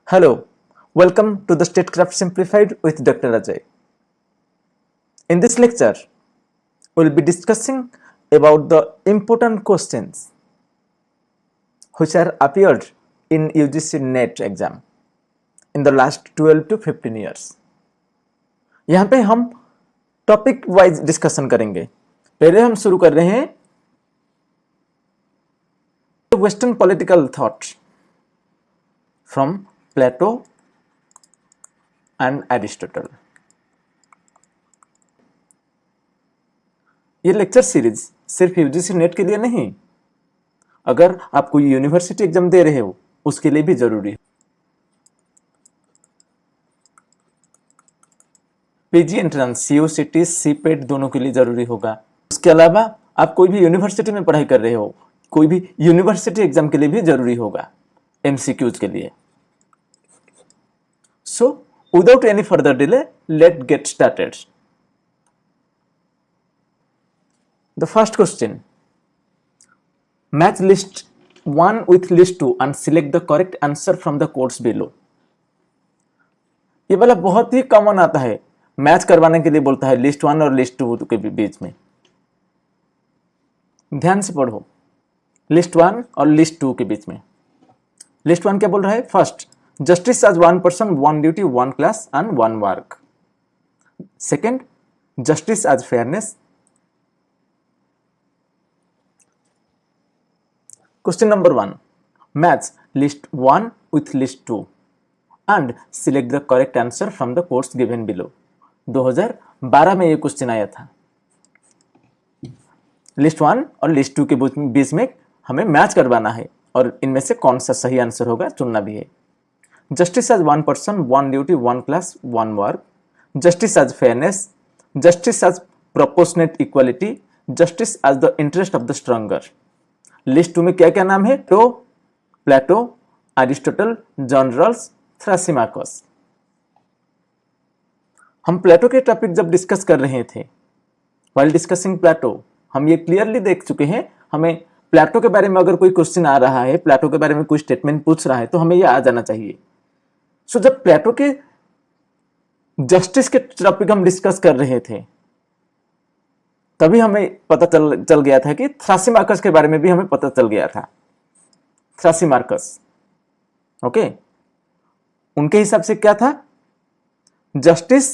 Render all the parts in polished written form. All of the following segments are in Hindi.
Hello, welcome to the Statecraft Simplified with Dr. Ajay. In this lecture, we will be discussing about the important questions which are appeared in UGC NET exam in the last 12 to 15 years. यहाँ पे हम टॉपिक वाइज डिस्कशन करेंगे. पहले हम शुरू कर रहे हैं western political thought from Plato and Aristotle. ये लेक्चर सीरीज सिर्फ यूजीसी नेट के लिए नहीं, अगर आप कोई यूनिवर्सिटी एग्जाम दे रहे हो उसके लिए भी जरूरी है. पीजी एंट्रेंस, सीयूसीटी, सीपेट दोनों के लिए जरूरी होगा. उसके अलावा आप कोई भी यूनिवर्सिटी में पढ़ाई कर रहे हो, कोई भी यूनिवर्सिटी एग्जाम के लिए भी जरूरी होगा, एमसीक्यूज के लिए. So, without any further delay, let's get started. The first question: match list 1 with list 2 and select the correct answer from the quotes below. ये वाला बहुत ही कॉमन आता है. मैच करवाने के लिए बोलता है लिस्ट 1 और लिस्ट 2 के बीच में. ध्यान से पढ़ो. लिस्ट 1 और लिस्ट 2 के बीच में. लिस्ट 1 क्या बोल रहा है? First, justice as one person, one duty, one class and one work. Second, justice as fairness. Question number 1, match list 1 with list 2 and select the correct answer from the quotes given below. 2012 में ये क्वेश्चन आया था. लिस्ट 1 और लिस्ट 2 के बीच में हमें मैच करवाना है और इनमें से कौन सा सही आंसर होगा चुनना भी है. Justice as one person, one duty, one class, one work. Justice as fairness. Justice as proportionate equality. Justice as the interest of the stronger. List 2 में क्या क्या नाम है? प्लेटो, एरिस्टोटल, जॉन रॉल्स, थ्रासिमाकस. हम प्लेटो के टॉपिक जब डिस्कस कर रहे थे, while discussing प्लेटो, हम ये क्लियरली देख चुके हैं. हमें प्लेटो के बारे में अगर कोई क्वेश्चन आ रहा है, प्लेटो के बारे में कोई स्टेटमेंट पूछ रहा है, तो हमें ये आ जाना चाहिए. सो जब प्लेटो के जस्टिस के टॉपिक हम डिस्कस कर रहे थे, तभी हमें पता चल गया था कि थ्रासिमार्कस के बारे में भी हमें पता चल गया था. थ्रासिमार्कस, ओके, उनके हिसाब से क्या था? Justice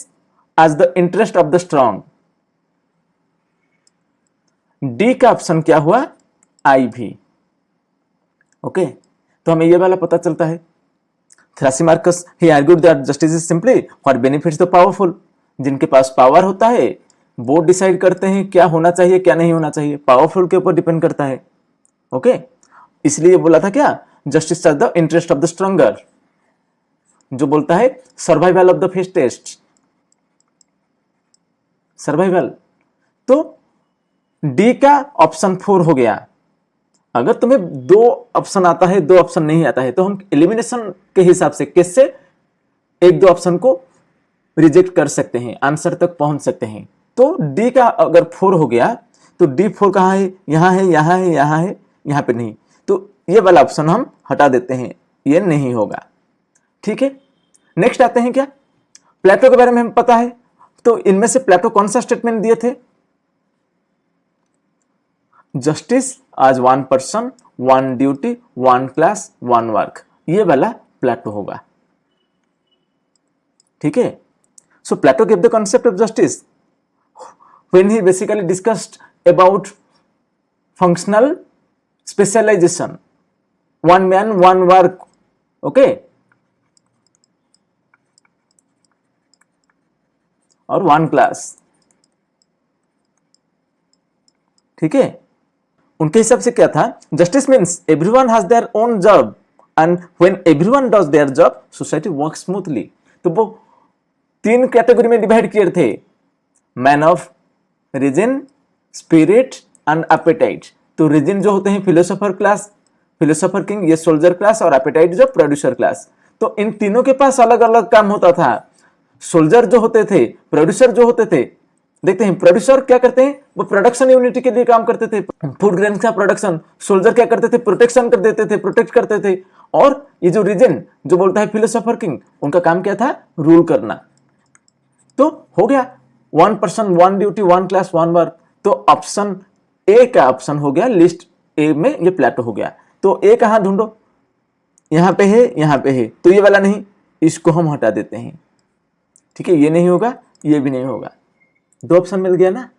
as the interest of the strong. D का ऑप्शन क्या हुआ? आई भी. ओके, तो हमें यह वाला पता चलता है. Thrasymachus, he argued that justice is simply what benefits the powerful. जिनके पास पावर होता है वो डिसाइड करते हैं क्या होना चाहिए क्या नहीं होना चाहिए. पावरफुल के ऊपर डिपेंड करता है. ओके, इसलिए बोला था क्या? Justice as the interest of the stronger. जो बोलता है survival of the fittest. Survival. तो डी का ऑप्शन 4 हो गया. अगर तुम्हें 2 ऑप्शन आता है, 2 ऑप्शन नहीं आता है, तो हम एलिमिनेशन के हिसाब से कैसे 1-2 ऑप्शन को रिजेक्ट कर सकते हैं, आंसर तक पहुंच सकते हैं. तो डी का अगर 4 हो गया तो डी 4 कहां है? यहां है, यहां है, यहां है, यहां पे नहीं. तो ये वाला ऑप्शन हम हटा देते हैं, ये नहीं होगा. ठीक है, नेक्स्ट आते हैं क्या? प्लेटो के बारे में हमें पता है, तो इनमें से प्लेटो कौन सा स्टेटमेंट दिए थे? जस्टिस आज one person, one duty, one class, one work. ये वाला प्लेटो होगा. ठीक है. So Plato give the concept of justice when he basically discussed about functional specialization. One man one work. Okay, और वन क्लास. ठीक है. उनके हिसाब से क्या था? Justice means everyone has their own job and when everyone does their job society work smoothly. तो वो 3 कैटेगरी में डिवाइड किए थे, man of reason, spirit and appetite. तो रीजन जो होते हैं फिलोसोफर क्लास, फिलोसोफर किंग, ये सोल्जर क्लास, और एपेटाइट जो प्रोड्यूसर क्लास. तो इन तीनों के पास अलग अलग काम होता था. सोल्जर जो होते थे, प्रोड्यूसर जो होते थे, देखते हैं प्रोड्यूसर क्या करते हैं, वो प्रोडक्शन यूनिटी के लिए काम करते थे, फूड ग्रेन का प्रोडक्शन। सोल्जर क्या करते थे, प्रोटेक्शन कर देते थे, प्रोटेक्ट करते थे। और ये जो रीजन जो बोलता है फिलोसोफर किंग, उनका काम क्या था, रूल करना। तो हो गया, one person one duty one class one work. तो ऑप्शन ए का ऑप्शन हो गया, लिस्ट ए में ये प्लेटो हो गया। तो ए कहां ढूंढो, यहां पे है, यहां पे है, तो ये वाला नहीं, इसको हम हटा देते हैं। ठीक है, ये नहीं होगा, ये भी नहीं होगा। दो ऑप्शन मिल गया ना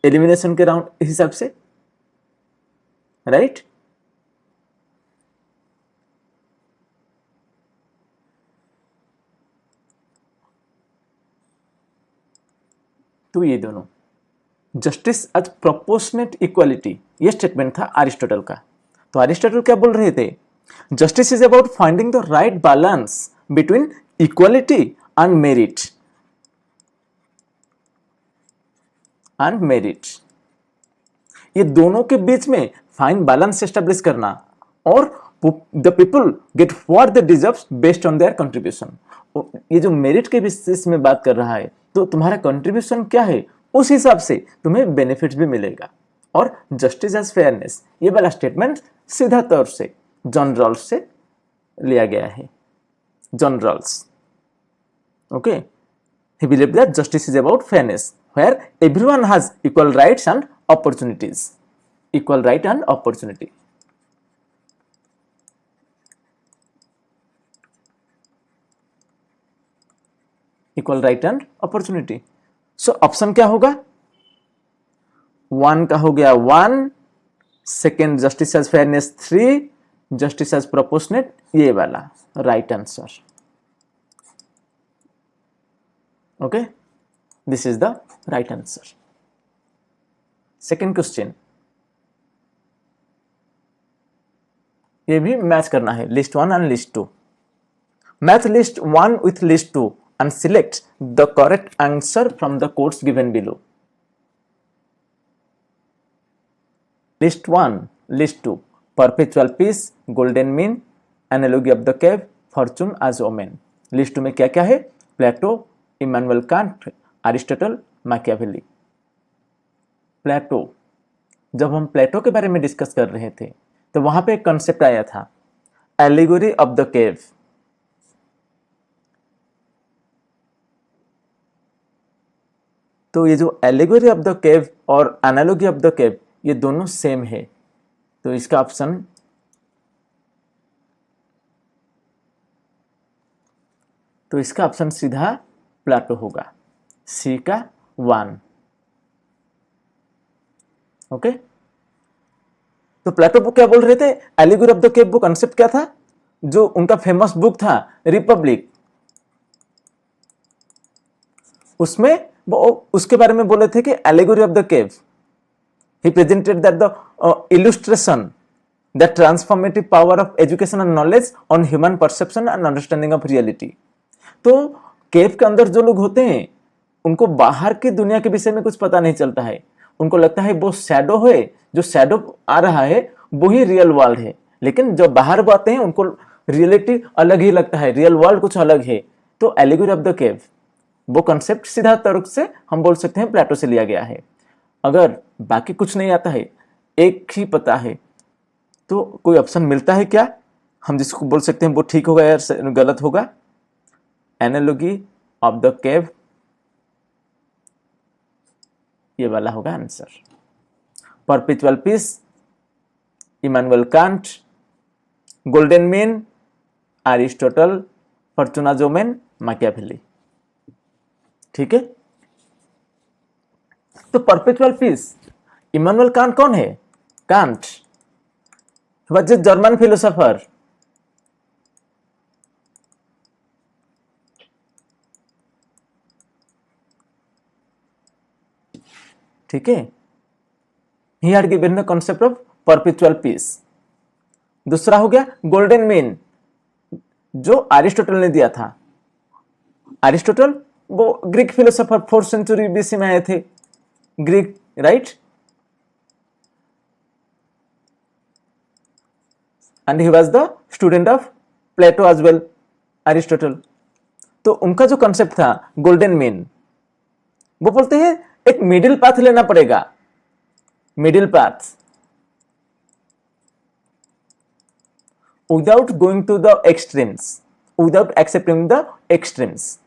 एलिमिनेशन के राउंड हिसाब से, राइट। तो ये दोनों जस्टिस एज प्रोपोर्शनेट इक्वालिटी, ये स्टेटमेंट था अरिस्टोटल का। तो अरिस्टोटल क्या बोल रहे थे, justice is about finding the right balance between equality and merit. And merit, ये दोनों के बीच में फाइन बैलेंस एस्टेब्लिश करना, और the people get what they deserve based on their contribution. ये जो मेरिट के बेसिस में बात कर रहा है, तो तुम्हारा कंट्रीब्यूशन क्या है उस हिसाब से तुम्हें बेनिफिट्स भी मिलेगा। और जस्टिस एज फेयरनेस, ये वाला स्टेटमेंट सीधा तौर से जॉन रॉल्स से लिया गया है। John Rawls, okay, he believe that justice is about fairness where everyone has equal rights and opportunities. Equal right and opportunity. Equal right and opportunity. So option क्या होगा, वन का हो गया one, second justice as fairness three, justice as proportionate ये वाला right answer. Okay, this is the right answer. Second question, ये भी मैच करना है list one and list two. Match list one with list two and select the correct answer from the quotes given below. List 1, list 2, perpetual peace, golden mean, analogy of the cave, fortune as omen. List 2 में क्या क्या है, प्लेटो, इमैनुअल कांट, अरिस्टोटल, मैकियावेली। प्लेटो, जब हम प्लेटो के बारे में डिस्कस कर रहे थे तो वहां पे एक कॉन्सेप्ट आया था, एलिगोरी ऑफ द केव। तो ये जो एलिगोरी ऑफ द केव और एनालॉजी ऑफ द केव ये दोनों सेम है, तो इसका ऑप्शन सीधा प्लेटो होगा, सी का 1। ओके, तो प्लेटो बुक क्या बोल रहे थे, allegory of the cave book concept क्या था, जो उनका फेमस बुक था रिपब्लिक, उसमें वो उसके बारे में बोले थे कि allegory of the cave, he presented that the illustration that transformative power of education and knowledge on human perception and understanding of reality. तो केव के अंदर जो लोग होते हैं उनको बाहर की दुनिया के विषय में कुछ पता नहीं चलता है, उनको लगता है वो शैडो है, जो शैडो आ रहा है वो ही रियल वर्ल्ड है, लेकिन जब बाहर वो आते हैं उनको रियलिटी अलग ही लगता है, रियल वर्ल्ड कुछ अलग है। तो एलिगोरी ऑफ द केव वो कॉन्सेप्ट सीधा तर्क से हम बोल सकते हैं प्लेटो से लिया गया है। अगर बाकी कुछ नहीं आता है, एक ही पता है, तो कोई ऑप्शन मिलता है क्या, हम जिसको बोल सकते हैं वो ठीक होगा या गलत होगा, एनालॉजी ऑफ द केव ये वाला होगा answer. Perpetual peace, Immanuel Kant, golden mean, Aristotle, fortune as omen, Machiavelli. ठीक है, तो परपेचुअल पीस, इमैनुअल कांट कौन है, Kant was a German philosopher. ठीक है, he had given the concept of perpetual peace. दूसरा हो गया गोल्डन मीन, जो अरिस्टोटल ने दिया था। अरिस्टोटल वो Greek philosopher 4th century BC में आए थे, Greek, right, and he was the student of Plato as well, Aristotle. तो उनका जो कॉन्सेप्ट था गोल्डन मीन, वो बोलते हैं एक मिडिल पाथ लेना पड़ेगा, middle path, without going to the extremes, without accepting the extremes.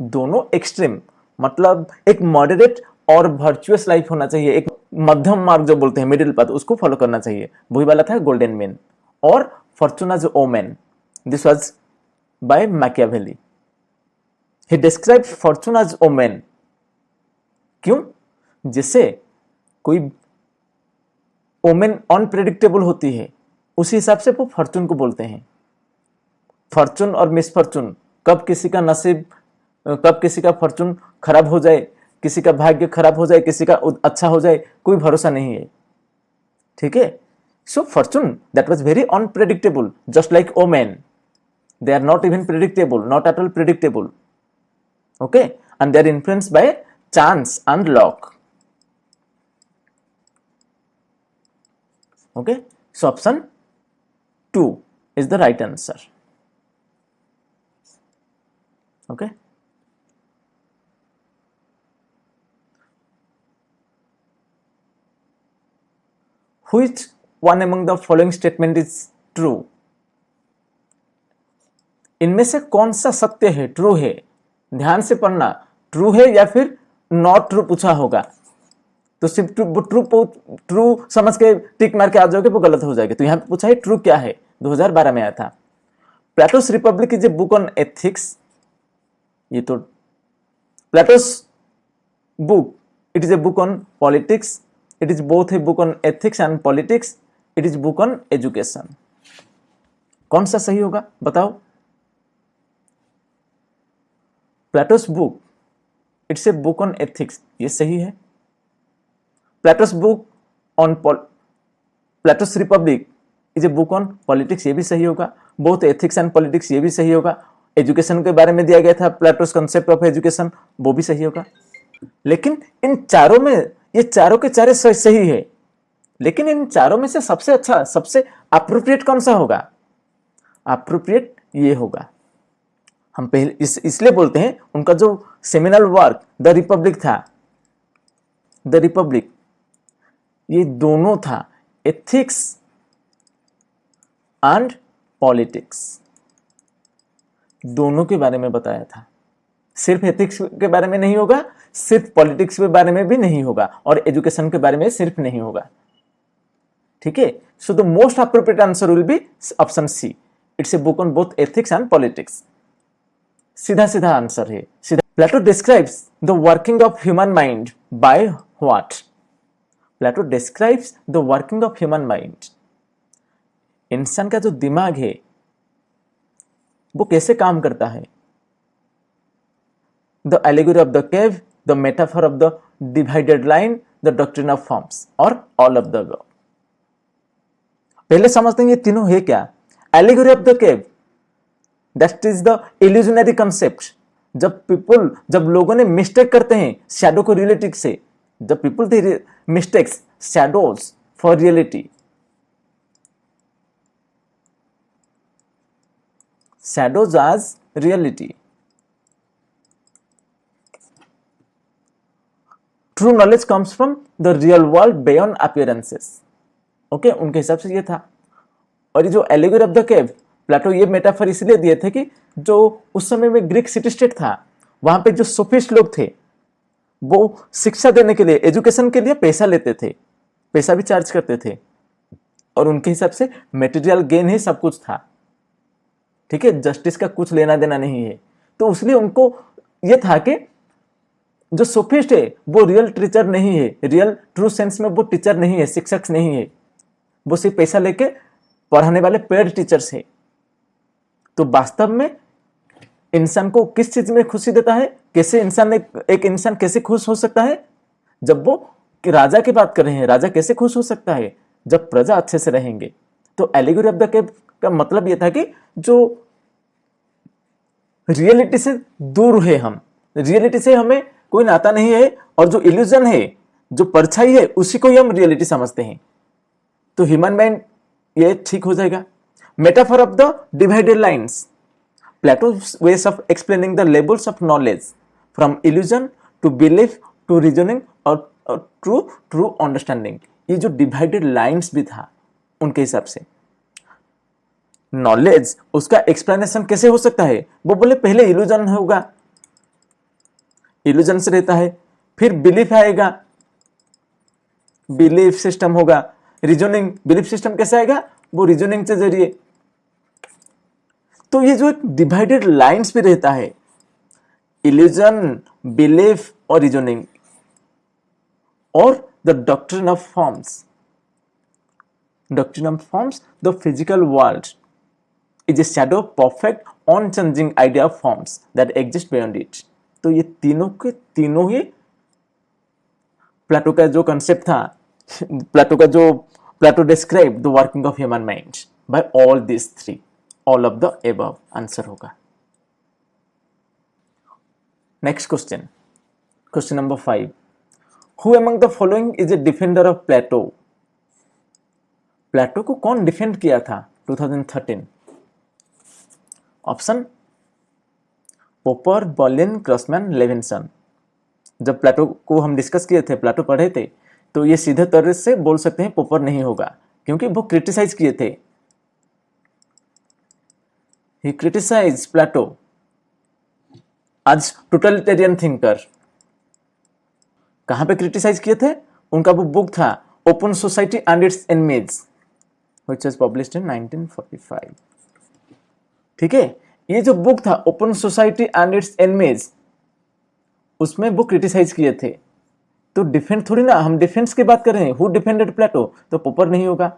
दोनों एक्सट्रीम मतलब एक मॉडरेट और वर्चुअस लाइफ होना चाहिए, एक मध्यम मार्ग जो बोलते हैं मिडिल पाथ, उसको फॉलो करना चाहिए। वही वाला था गोल्डन मीन और Fortuna's omen. This was by Machiavelli. He describe Fortuna's omen. क्यों? जिससे कोई ओमेन अनप्रेडिक्टेबल होती है, उसी हिसाब से वो फॉर्चून को बोलते हैं। फॉर्चून और मिसफॉर्चून, कब किसी का नसीब, कब किसी का फॉर्चून खराब हो जाए, किसी का भाग्य खराब हो जाए, किसी का अच्छा हो जाए, कोई भरोसा नहीं है। ठीक है? So fortune that was very unpredictable, just like omen, they are not even predictable, not at all predictable. Okay, and they are influenced by chance and luck. Okay, so option 2 is the right answer. Okay, which one among the following statement is true? इनमें से कौन सा सत्य है, ट्रू है? ध्यान से पढ़ना, ट्रू है या फिर नॉट ट्रू पूछा होगा तो सिर्फ ट्रू समझ के टिक मार के आ जाओगे, वो गलत हो जाएगा। तो यहां पे पूछा है ट्रू क्या है, 2012 में आया था। Plateaus Republic is a book on ethics. ये तो plateaus book, it is A book on politics, it is both A book on ethics and politics, it is book on education. कौन सा सही होगा बताओ? Plateaus book, it's a book on ethics, ये सही है। Plateaus book on plateaus Republic is a book on politics, ये भी सही होगा। बोथ एथिक्स एंड पॉलिटिक्स, ये भी सही होगा। एजुकेशन के बारे में दिया गया था प्लेटोस कंसेप्ट ऑफ एजुकेशन, वो भी सही होगा। लेकिन इन चारों में, ये चारों के चारे सही है, लेकिन इन चारों में से सबसे अच्छा, सबसे अप्रोप्रिएट कौन सा होगा? अप्रोप्रिएट ये होगा। हम पहले इसलिए बोलते हैं, उनका जो सेमिनल वर्क द रिपब्लिक था, द रिपब्लिक, ये दोनों था, एथिक्स एंड पॉलिटिक्स, दोनों के बारे में बताया था। सिर्फ एथिक्स के बारे में नहीं होगा, सिर्फ पॉलिटिक्स के बारे में भी नहीं होगा, और एजुकेशन के बारे में सिर्फ नहीं होगा। ठीक है? So the most appropriate answer will be option C, it's a book on both ethics and politics. सीधा सीधा आंसर है, सीधा। Plato describes the working of human mind by what? Plato describes the working of human mind, इंसान का जो दिमाग है वो कैसे काम करता है? The allegory of the cave, the metaphor of the divided line, the doctrine of forms, और ऑल ऑफ द अबव। पहले समझते हैं ये तीनों है क्या। Allegory of the cave, that is the illusionary concept. जब लोगों ने मिस्टेक करते हैं शैडो को रियलिटी से, जब people they mistakes shadows for reality, shadows as reality. True knowledge comes from the real world beyond appearances. Okay, उनके हिसाब से ये था। और ये जो allegory of the cave, Plato ये मेटाफर इसलिए दिए थे कि जो उस समय में ग्रीक सिटी स्टेट था, वहां पे जो सोफिस्ट लोग थे वो शिक्षा देने के लिए, एजुकेशन के लिए पैसा लेते थे, पैसा भी चार्ज करते थे, और उनके हिसाब से मटेरियल गेन ही सब कुछ था। ठीक है? जस्टिस का कुछ लेना देना नहीं है। तो इसलिए उनको ये था कि जो सोफिस्ट है वो रियल टीचर नहीं है, रियल ट्रू सेंस में वो टीचर नहीं है, शिक्षक नहीं है, वो सिर्फ पैसा लेके पढ़ाने वाले पेड टीचर्स है। तो वास्तव में इंसान को किस चीज में खुशी देता है? कैसे एक इंसान कैसे खुश हो सकता है? जब वो राजा की बात कर रहे हैं, राजा कैसे खुश हो सकता है? जब प्रजा अच्छे से रहेंगे। तो एलिगोरी ऑफ द केव का मतलब यह था कि जो रियलिटी से दूर है, हम रियलिटी से हमें कोई नाता नहीं है, और जो इल्यूजन है, जो परछाई है, उसी को ही हम रियलिटी समझते हैं। तो ह्यूमन माइंड ये ठीक हो जाएगा। Metaphor of the divided lines, Plato's ways of explaining the levels of knowledge from illusion to belief to reasoning और ट्रू अंडरस्टैंडिंग, ये जो डिवाइडेड लाइंस भी था उनके हिसाब से। नॉलेज उसका एक्सप्लेनेशन कैसे हो सकता है, वो बोले पहले इल्यूजन होगा, इल्यूजन से रहता है, फिर बिलीफ आएगा, बिलीफ सिस्टम होगा, रीजनिंग, बिलीफ सिस्टम कैसे आएगा, वो रीजनिंग के जरिए। तो ये जो एक डिवाइडेड लाइंस भी रहता है, इल्यूजन, बिलीफ और रीजनिंग, और the doctrine of forms, doctrine of forms, the physical world is a shadow perfect unchanging idea of forms that exist beyond it. तो ये तीनों के तीनों ही प्लेटो का जो कंसेप्ट था, Plato describe the working of human mind by all this three, all of the above answer होगा। Next question, question number 5, who among the following is a defender of Plato. Plato को कौन डिफेंड किया था 2013? ऑप्शन पोपर, बर्लिन, क्रॉसमैन, लेविंसन। जब प्लेटो को हम डिस्कस किए थे, प्लेटो पढ़े थे, तो ये सीधे तरह से बोल सकते हैं पोपर नहीं होगा, क्योंकि वो क्रिटिसाइज किए थे। ही क्रिटिसाइज प्लेटो आज टोटलिटेरियन थिंकर। कहां पे क्रिटिसाइज किए थे? उनका वो बुक था open society and it's enemies, which was published in 1945। ठीक है, ये जो बुक था open society and it's enemies, उसमें वो क्रिटिसाइज किए थे। तो डिफेंड थोड़ी ना, हम डिफेंस की बात कर रहे हैं, हु डिफेंडेड प्लेटो, तो पोपर नहीं होगा।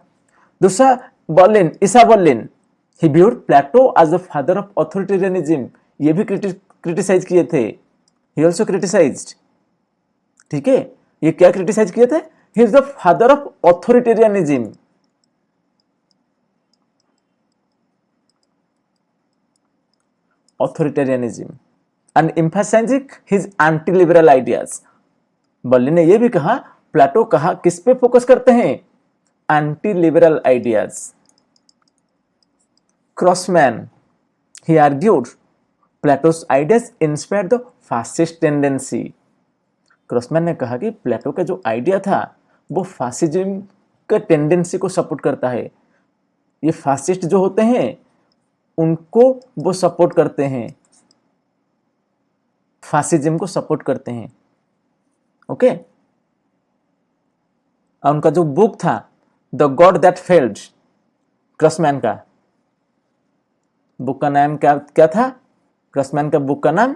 दूसरा Berlin, Isaiah Berlin, he viewed Plato as the father of authoritarianism, ये भी क्रिटिसाइज किए थे, ही आल्सो क्रिटिसाइज्ड। ठीक है, ये क्या क्रिटिसाइज किए थे? He is the father of authoritarianism. Authoritarianism and emphasizing his anti-liberal ideas। Berlin ने यह भी कहा, प्लेटो कहा किस पे फोकस करते हैं? Anti liberal ideas. Crossman, he argued Plato's ideas inspire the fascist tendency. Crossman ने कहा कि प्लेटो का जो आइडिया था वो फासिज्म के टेंडेंसी को सपोर्ट करता है। ये फासिस्ट जो होते हैं उनको वो सपोर्ट करते हैं, फासिज्म को सपोर्ट करते हैं। ओके, उनका जो बुक था द गॉड दैट फेल्ड, क्रॉसमैन का बुक का नाम क्या था? क्रॉसमैन का बुक का नाम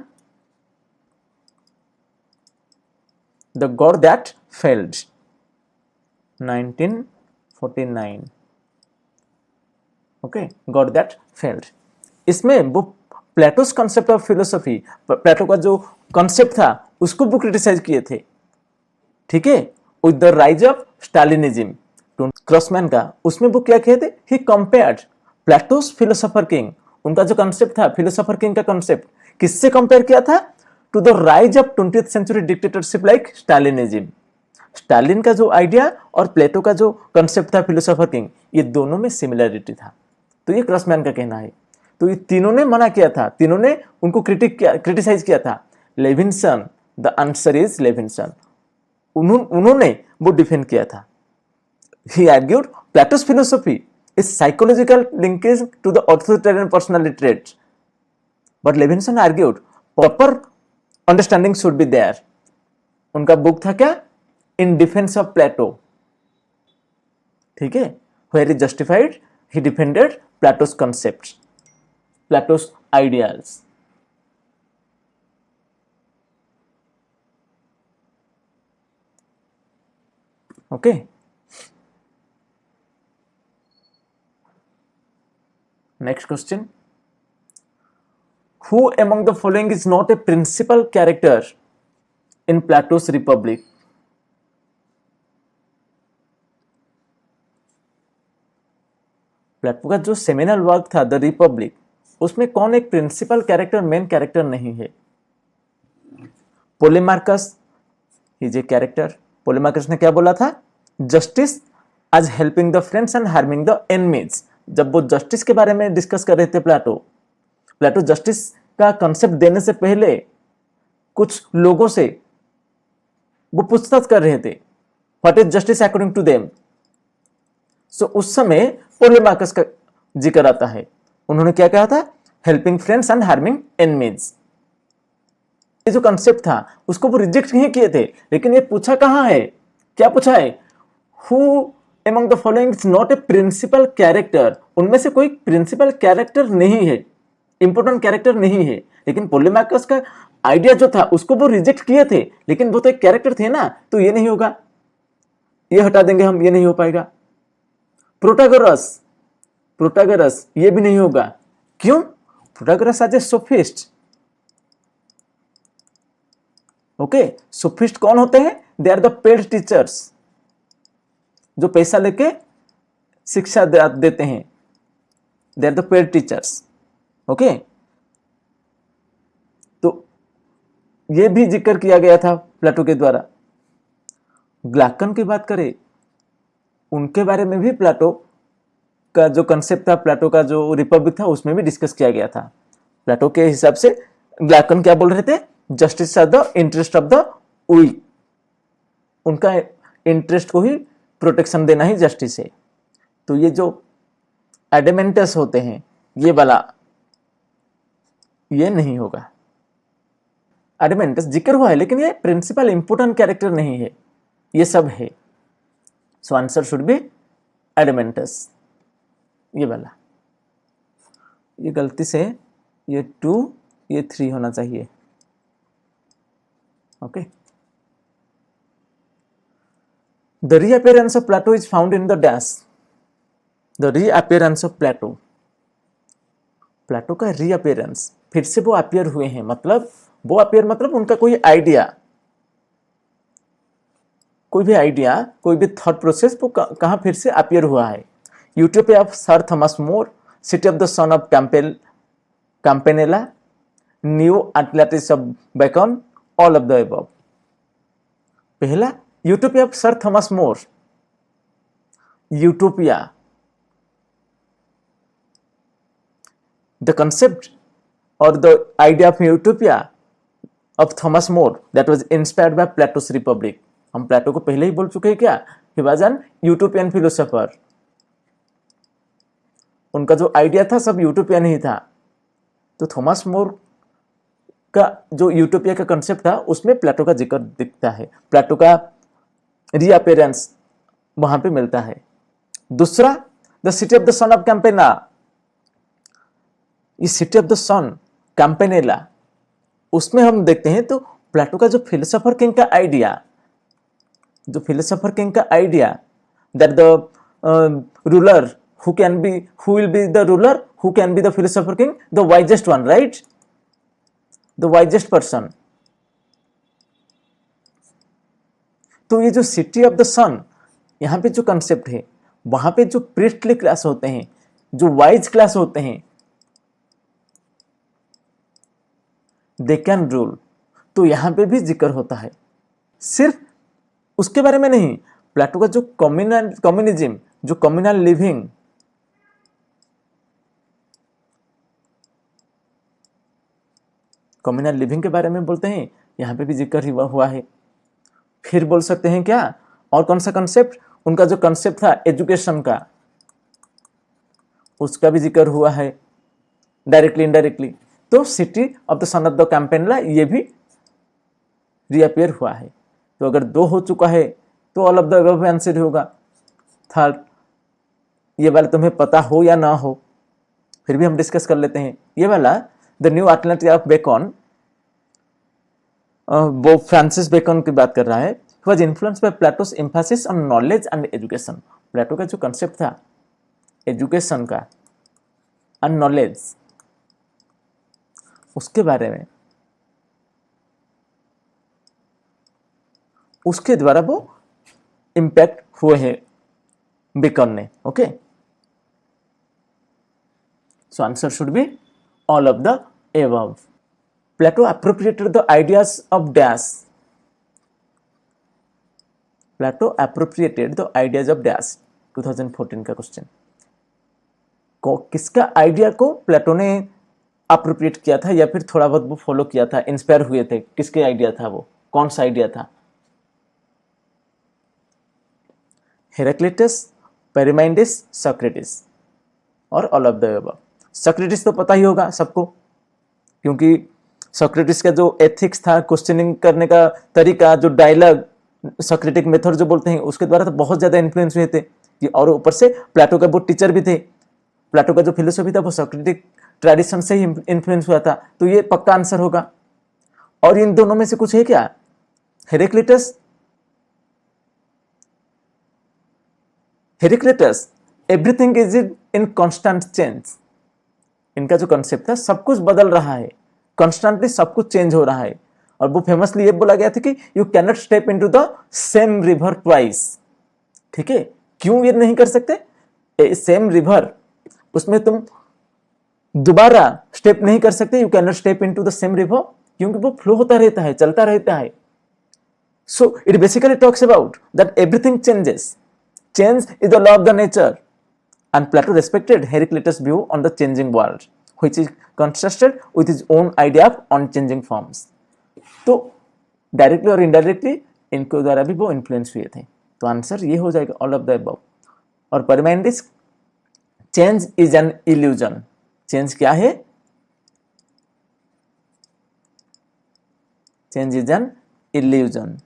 the God that failed, 1949। Okay, God that failed. इसमें वो प्लेटोस कॉन्सेप्ट ऑफ फिलोसफी, प्लेटो का जो कॉन्सेप्ट था उसको वो क्रिटिसाइज किए थे। ठीक है, with the rise of Stalinism, Crossman का उसमें वो क्या कहते? He compared Plato's philosopher king, उनका जो कॉन्सेप्ट था फिलोसोफर किंग का कॉन्सेप्ट, किससे कंपेयर किया था? To the rise of 20th century dictatorship like Stalinism. Stalin का जो आइडिया और प्लेटो का जो कॉन्सेप्ट था फिलोसोफर किंग, ये दोनों में सिमिलरिटी था। तो ये क्रॉसमैन का कहना है। तो ये तीनों ने मना किया था, तीनों ने उनको क्रिटिसाइज किया था। Levinson, the answer is Levinson, उन्होंने वो डिफेंड किया था। He argued Plato's philosophy is psychological linkage to the authoritarian personality traits, but Levinson argued proper understanding should be there. उनका बुक था क्या? In defence of Plato. ठीक है, where is justified he defended Plato's concepts, Plato's ideas. Okay, next question, who among the following is not a principal character in Plato's Republic? प्लेटो का जो सेमिनल वर्क था द रिपब्लिक, उसमें कौन एक प्रिंसिपल कैरेक्टर, मेन कैरेक्टर नहीं है? पोलेमार्कस इज ए कैरेक्टर। पोलेमार्कस ने क्या बोला था? Justice as helping the friends and harming the enemies. जब वो जस्टिस के बारे में डिस्कस कर रहे थे प्लेटो जस्टिस का कंसेप्ट देने से पहले कुछ लोगों से वो पूछताछ कर रहे थे, what is justice according to them. So उस समय पोलेमार्कस का जिक्र आता है। उन्होंने क्या कहा था, helping friends and harming enemies. ये जो कंसेप्ट था उसको वो रिजेक्ट नहीं किए थे, लेकिन ये पूछा कहां है, क्या पूछा है, who among the following is not a principle character. उनमें से कोई प्रिंसिपल कैरेक्टर नहीं है, इंपोर्टेंट कैरेक्टर नहीं है। लेकिन पोलेमार्कस का आइडिया जो था उसको वो रिजेक्ट किए थे, लेकिन वो तो एक कैरेक्टर थे ना, तो ये नहीं होगा, ये हटा देंगे हम, ये नहीं हो पाएगा। प्रोटागोरस, प्रोटागोरस ये भी नहीं होगा। क्यों? Protagoras as a sophist. Okay, sophist कौन होते हैं? They are the paid teachers, जो पैसा लेके शिक्षा देते हैं, they are the paid teachers. Okay, तो ये भी जिक्र किया गया था प्लेटो के द्वारा। ग्लाकन की बात करें, उनके बारे में भी प्लेटो का जो कंसेप्ट था, प्लेटो का जो रिपब्लिक था, उसमें भी डिस्कस किया गया था। प्लेटो के हिसाब से ग्लाकन क्या बोल रहे थे, justice are the interest of the weak. उनका इंटरेस्ट को ही प्रोटेक्शन देना ही जस्टिस है। तो ये जो एडमेंटस होते हैं, ये वाला ये नहीं होगा। एडमेंटस जिक्र हुआ है, लेकिन ये प्रिंसिपल इंपोर्टेंट कैरेक्टर नहीं है, ये सब है। सो आंसर शुड बी एडमेंटस, ये वाला। ये गलती से ये 2 ये 3 होना चाहिए। Okay, the reappearance of Plato is found in the dash. The reappearance of Plato, Plato का रीअपियरेंस, फिर से वो अपीयर हुए हैं, मतलब वो अपीयर मतलब उनका कोई आइडिया, कोई भी आइडिया, कोई भी थॉट प्रोसेस वो कहां फिर से अपीयर हुआ है। Utopia of Sir Thomas More, City of the Sun of Campanella, New Atlantis of Bacon, all of the above. पहला Utopia of Sir Thomas More. Utopia, the concept और the idea of Utopia of Thomas More that was inspired by Plato's Republic. हम प्लेटो को पहले ही बोल चुके हैं क्या, he was an utopian philosopher. उनका जो आइडिया था सब यूटोपियन ही था। तो थॉमस मोर का जो यूटोपिया का कंसेप्ट था उसमें प्लेटो का जिक्र दिखता है, प्लेटो का रीअपियरेंस वहां पे मिलता है। दूसरा, the City of the Sun of Campanella. ये City of the Sun Campanella, उसमें हम देखते हैं तो प्लेटो का जो फिलोसोफर किंग का आइडिया, जो फिलोसोफर किंग का idea that the ruler who will be the ruler, who can be the philosopher king, the wisest one, right? The wisest person. तो ये जो सिटी ऑफ द सन, यहां पे जो कंसेप्ट है, वहां पे जो प्रीस्टली क्लास होते हैं, जो वाइज क्लास होते हैं, दे कैन रूल। तो यहां पे भी जिक्र होता है। सिर्फ उसके बारे में नहीं, प्लेटो का जो कम्युनिज्म, जो कम्युनल लिविंग, कम्युनल लिविंग के बारे में बोलते हैं, यहां पे भी जिक्र हुआ है। फिर बोल सकते हैं क्या, और कौन सा कंसेप्ट, उनका जो कंसेप्ट था एजुकेशन का, उसका भी जिक्र हुआ है डायरेक्टली इनडायरेक्टली। तो City of the Sun of the Campanella ये भी रीअपियर हुआ है। तो अगर 2 हो चुका है तो all of the above answer होगा। थर्ड, ये वाला तुम्हें पता हो या ना हो, फिर भी हम डिस्कस कर लेते हैं। ये वाला the New Atlantis of Bacon, वो फ्रांसिस बेकन की बात कर रहा है। He was influenced by Plato's emphasis on knowledge and education. Plato का जो कंसेप्ट था एजुकेशन का एंड नॉलेज, उसके बारे में, उसके द्वारा वो इंपैक्ट हुए हैं बेकन ने। Okay, so answer should B all of the above. Plato appropriated the ideas of dash. Plato appropriated the ideas of dash. 2014 का क्वेश्चन। किसका आइडिया को प्लेटो ने अप्रोप्रिएट किया था, या फिर थोड़ा बहुत वो फॉलो किया था, इंस्पायर हुए थे, किसके आइडिया था वो, कौन सा आइडिया था? हेराक्लिटस, पेरिमाइंडिस, सॉक्रेटिस और all of the above. Socrates तो पता ही होगा सबको, क्योंकि सॉक्रेटिस का जो एथिक्स था, क्वेश्चनिंग करने का तरीका, जो डायलॉग, सॉक्रेटिक मेथड जो बोलते हैं, उसके द्वारा तो बहुत ज्यादा इन्फ्लुएंस हुए थे कि, और ऊपर से प्लेटो का वो टीचर भी थे। प्लेटो का जो फिलोसफी था वो सॉक्रेटिक ट्रेडिशन से ही इन्फ्लुएंस हुआ था, तो ये पक्का आंसर होगा। और इन दोनों में से कुछ है क्या? Heraclitus, Heraclitus everything is in constant change. इनका जो कंसेप्ट था, सब कुछ बदल रहा है, कॉन्स्टेंटली सब कुछ चेंज हो रहा है। और वो फेमसली ये बोला गया था कि you can not step into the same river twice. ठीक है, क्यों ये नहीं कर सकते? सेम रिवर, उसमें तुम दोबारा स्टेप नहीं कर सकते। You can not step into the same river, क्योंकि वो फ्लो होता रहता है, चलता रहता है। So it basically talks about that everything changes, change is the law of the nature, and Plato respected Heraclitus' view on the changing world, which is contrasted with his own idea of unchanging forms. तो डायरेक्टली और इनडायरेक्टली इनके द्वारा भी वो इन्फ्लुएंस हुए थे। तो आंसर ये हो जाएगा ऑल ऑफ द अबव। और Parmenides, change is an illusion. Change क्या है? Change is an illusion.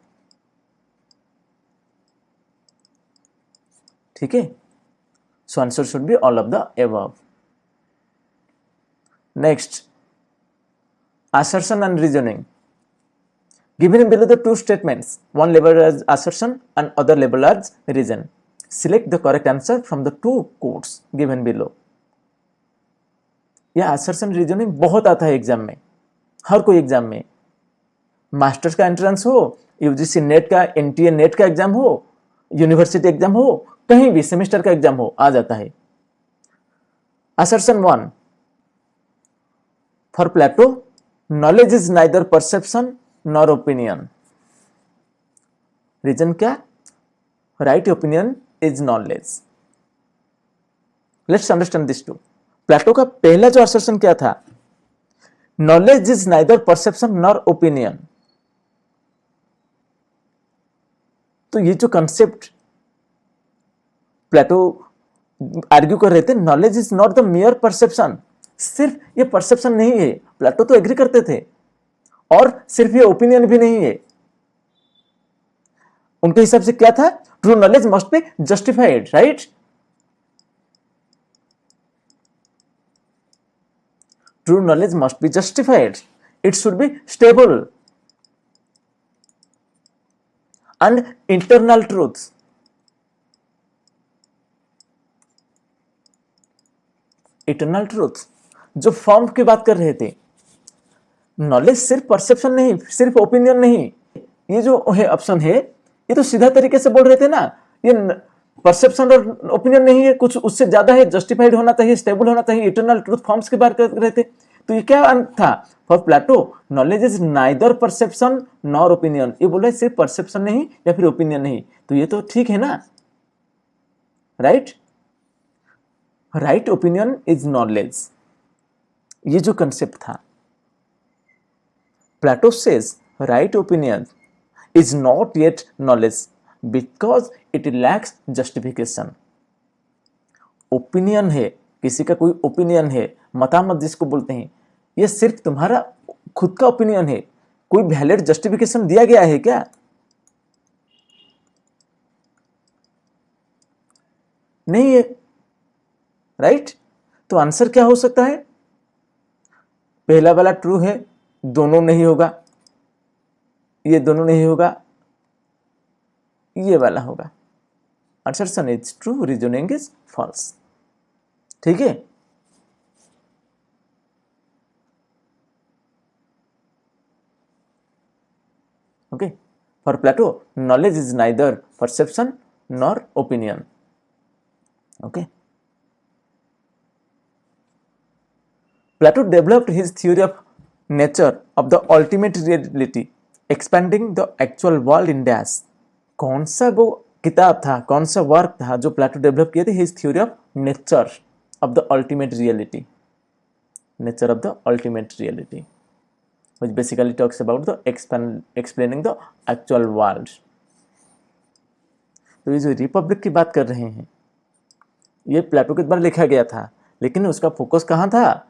ठीक है, so answer should be all of the above. Next, assertion and reasoning. Given below the two statements, one labeled as assertion and other labeled as reason. Select the correct answer from the two quotes given below. यह assertion reasoning बहुत आता है एग्जाम में, हर कोई एग्जाम में, मास्टर्स का एंट्रेंस हो, यूजीसी नेट का, एनटीए नेट का एग्जाम हो, यूनिवर्सिटी एग्जाम हो, कहीं भी सेमेस्टर का एग्जाम हो, आ जाता है। Assertion 1. For Plato, knowledge is neither perception nor opinion. Reason क्या? Right opinion is knowledge. Let's understand this too. प्लेटो का पहला जो assertion क्या था? Knowledge is neither perception nor opinion. तो ये जो कंसेप्ट प्लेटो आर्ग्यू कर रहे थे, knowledge is not the मियर perception, सिर्फ ये परसेप्शन नहीं है, प्लेटो तो एग्री करते थे, और सिर्फ ये ओपिनियन भी नहीं है। उनके हिसाब से क्या था? True knowledge must be justified, right? True knowledge must be justified, it should be stable and internal truth. Eternal truth, जो फॉर्म की बात कर रहे थे, नॉलेज सिर्फ परसेप्शन नहीं, सिर्फ ओपिनियन नहीं। ये जो है ऑप्शन है, ये तो सीधा तरीके से बोल रहे थे ना, ये परसेप्शन और ओपिनियन नहीं है, कुछ उससे ज्यादा है, जस्टिफाइड होना चाहिए, स्टेबल होना चाहिए, इटरनल ट्रूथ फॉर्म्स की बात कर रहे थे। तो ये क्या अंत था? For Plato knowledge is neither perception nor opinion. ये बोल रहे सिर्फ परसेप्शन नहीं या फिर ओपिनियन नहीं, तो ये तो ठीक है ना, right? Right opinion is knowledge, ये जो कंसेप्ट था। Plato says right opinion is not yet knowledge because it lacks justification. Opinion है, किसी का कोई ओपिनियन है, मतामत जिसको बोलते हैं, ये सिर्फ तुम्हारा खुद का ओपिनियन है, कोई वैलिड जस्टिफिकेशन दिया गया है क्या? नहीं है, राइट? तो आंसर क्या हो सकता है? पहला वाला ट्रू है, दोनों नहीं होगा, ये दोनों नहीं होगा, ये वाला होगा। assertion is true, reasoning is false. ठीक है, okay. For Plato knowledge is neither perception nor opinion. Okay, Plato developed his theory of nature of the ultimate reality, expanding the actual world in dash. कौन सा वो किताब था, कौन सा वर्क था जो प्लेटो डेवलप किए थे? His theory of nature of the ultimate reality, nature of the ultimate reality, which basically talks about the explaining the actual world. तो ये जो रिपब्लिक की बात कर रहे हैं ये प्लेटो के द्वारा लिखा गया था, लेकिन उसका फोकस कहाँ था?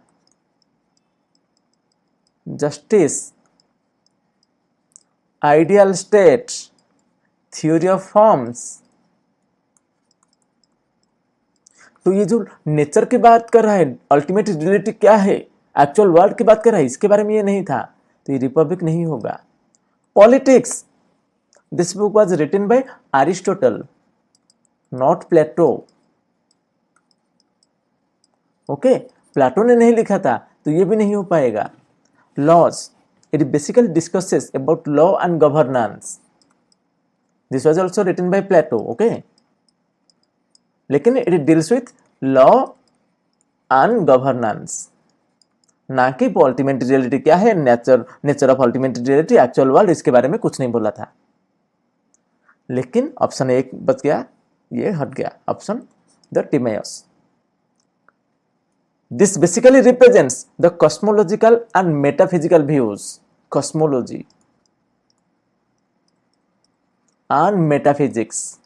Justice, ideal state, theory of forms. तो ये जो नेचर की बात कर रहा है, अल्टीमेट रियलिटी क्या है, एक्चुअल वर्ल्ड की बात कर रहा है, इसके बारे में ये नहीं था, तो ये रिपब्लिक नहीं होगा। Politics, this book was written by Aristotle, not Plato. Okay, Plato ने नहीं लिखा था, तो ये भी नहीं हो पाएगा। Laws, it basically discusses about law and governance, this was also written by Plato. Okay, लेकिन it deals with law and governance, ना कि अल्टीमेट रियलिटी क्या है, nature of ultimate reality, actual world, इसके बारे में कुछ नहीं बोला था। लेकिन ऑप्शन एक बच गया, ये हट गया, option the Timaeus. This basically represents the cosmological and metaphysical views, cosmology and metaphysics.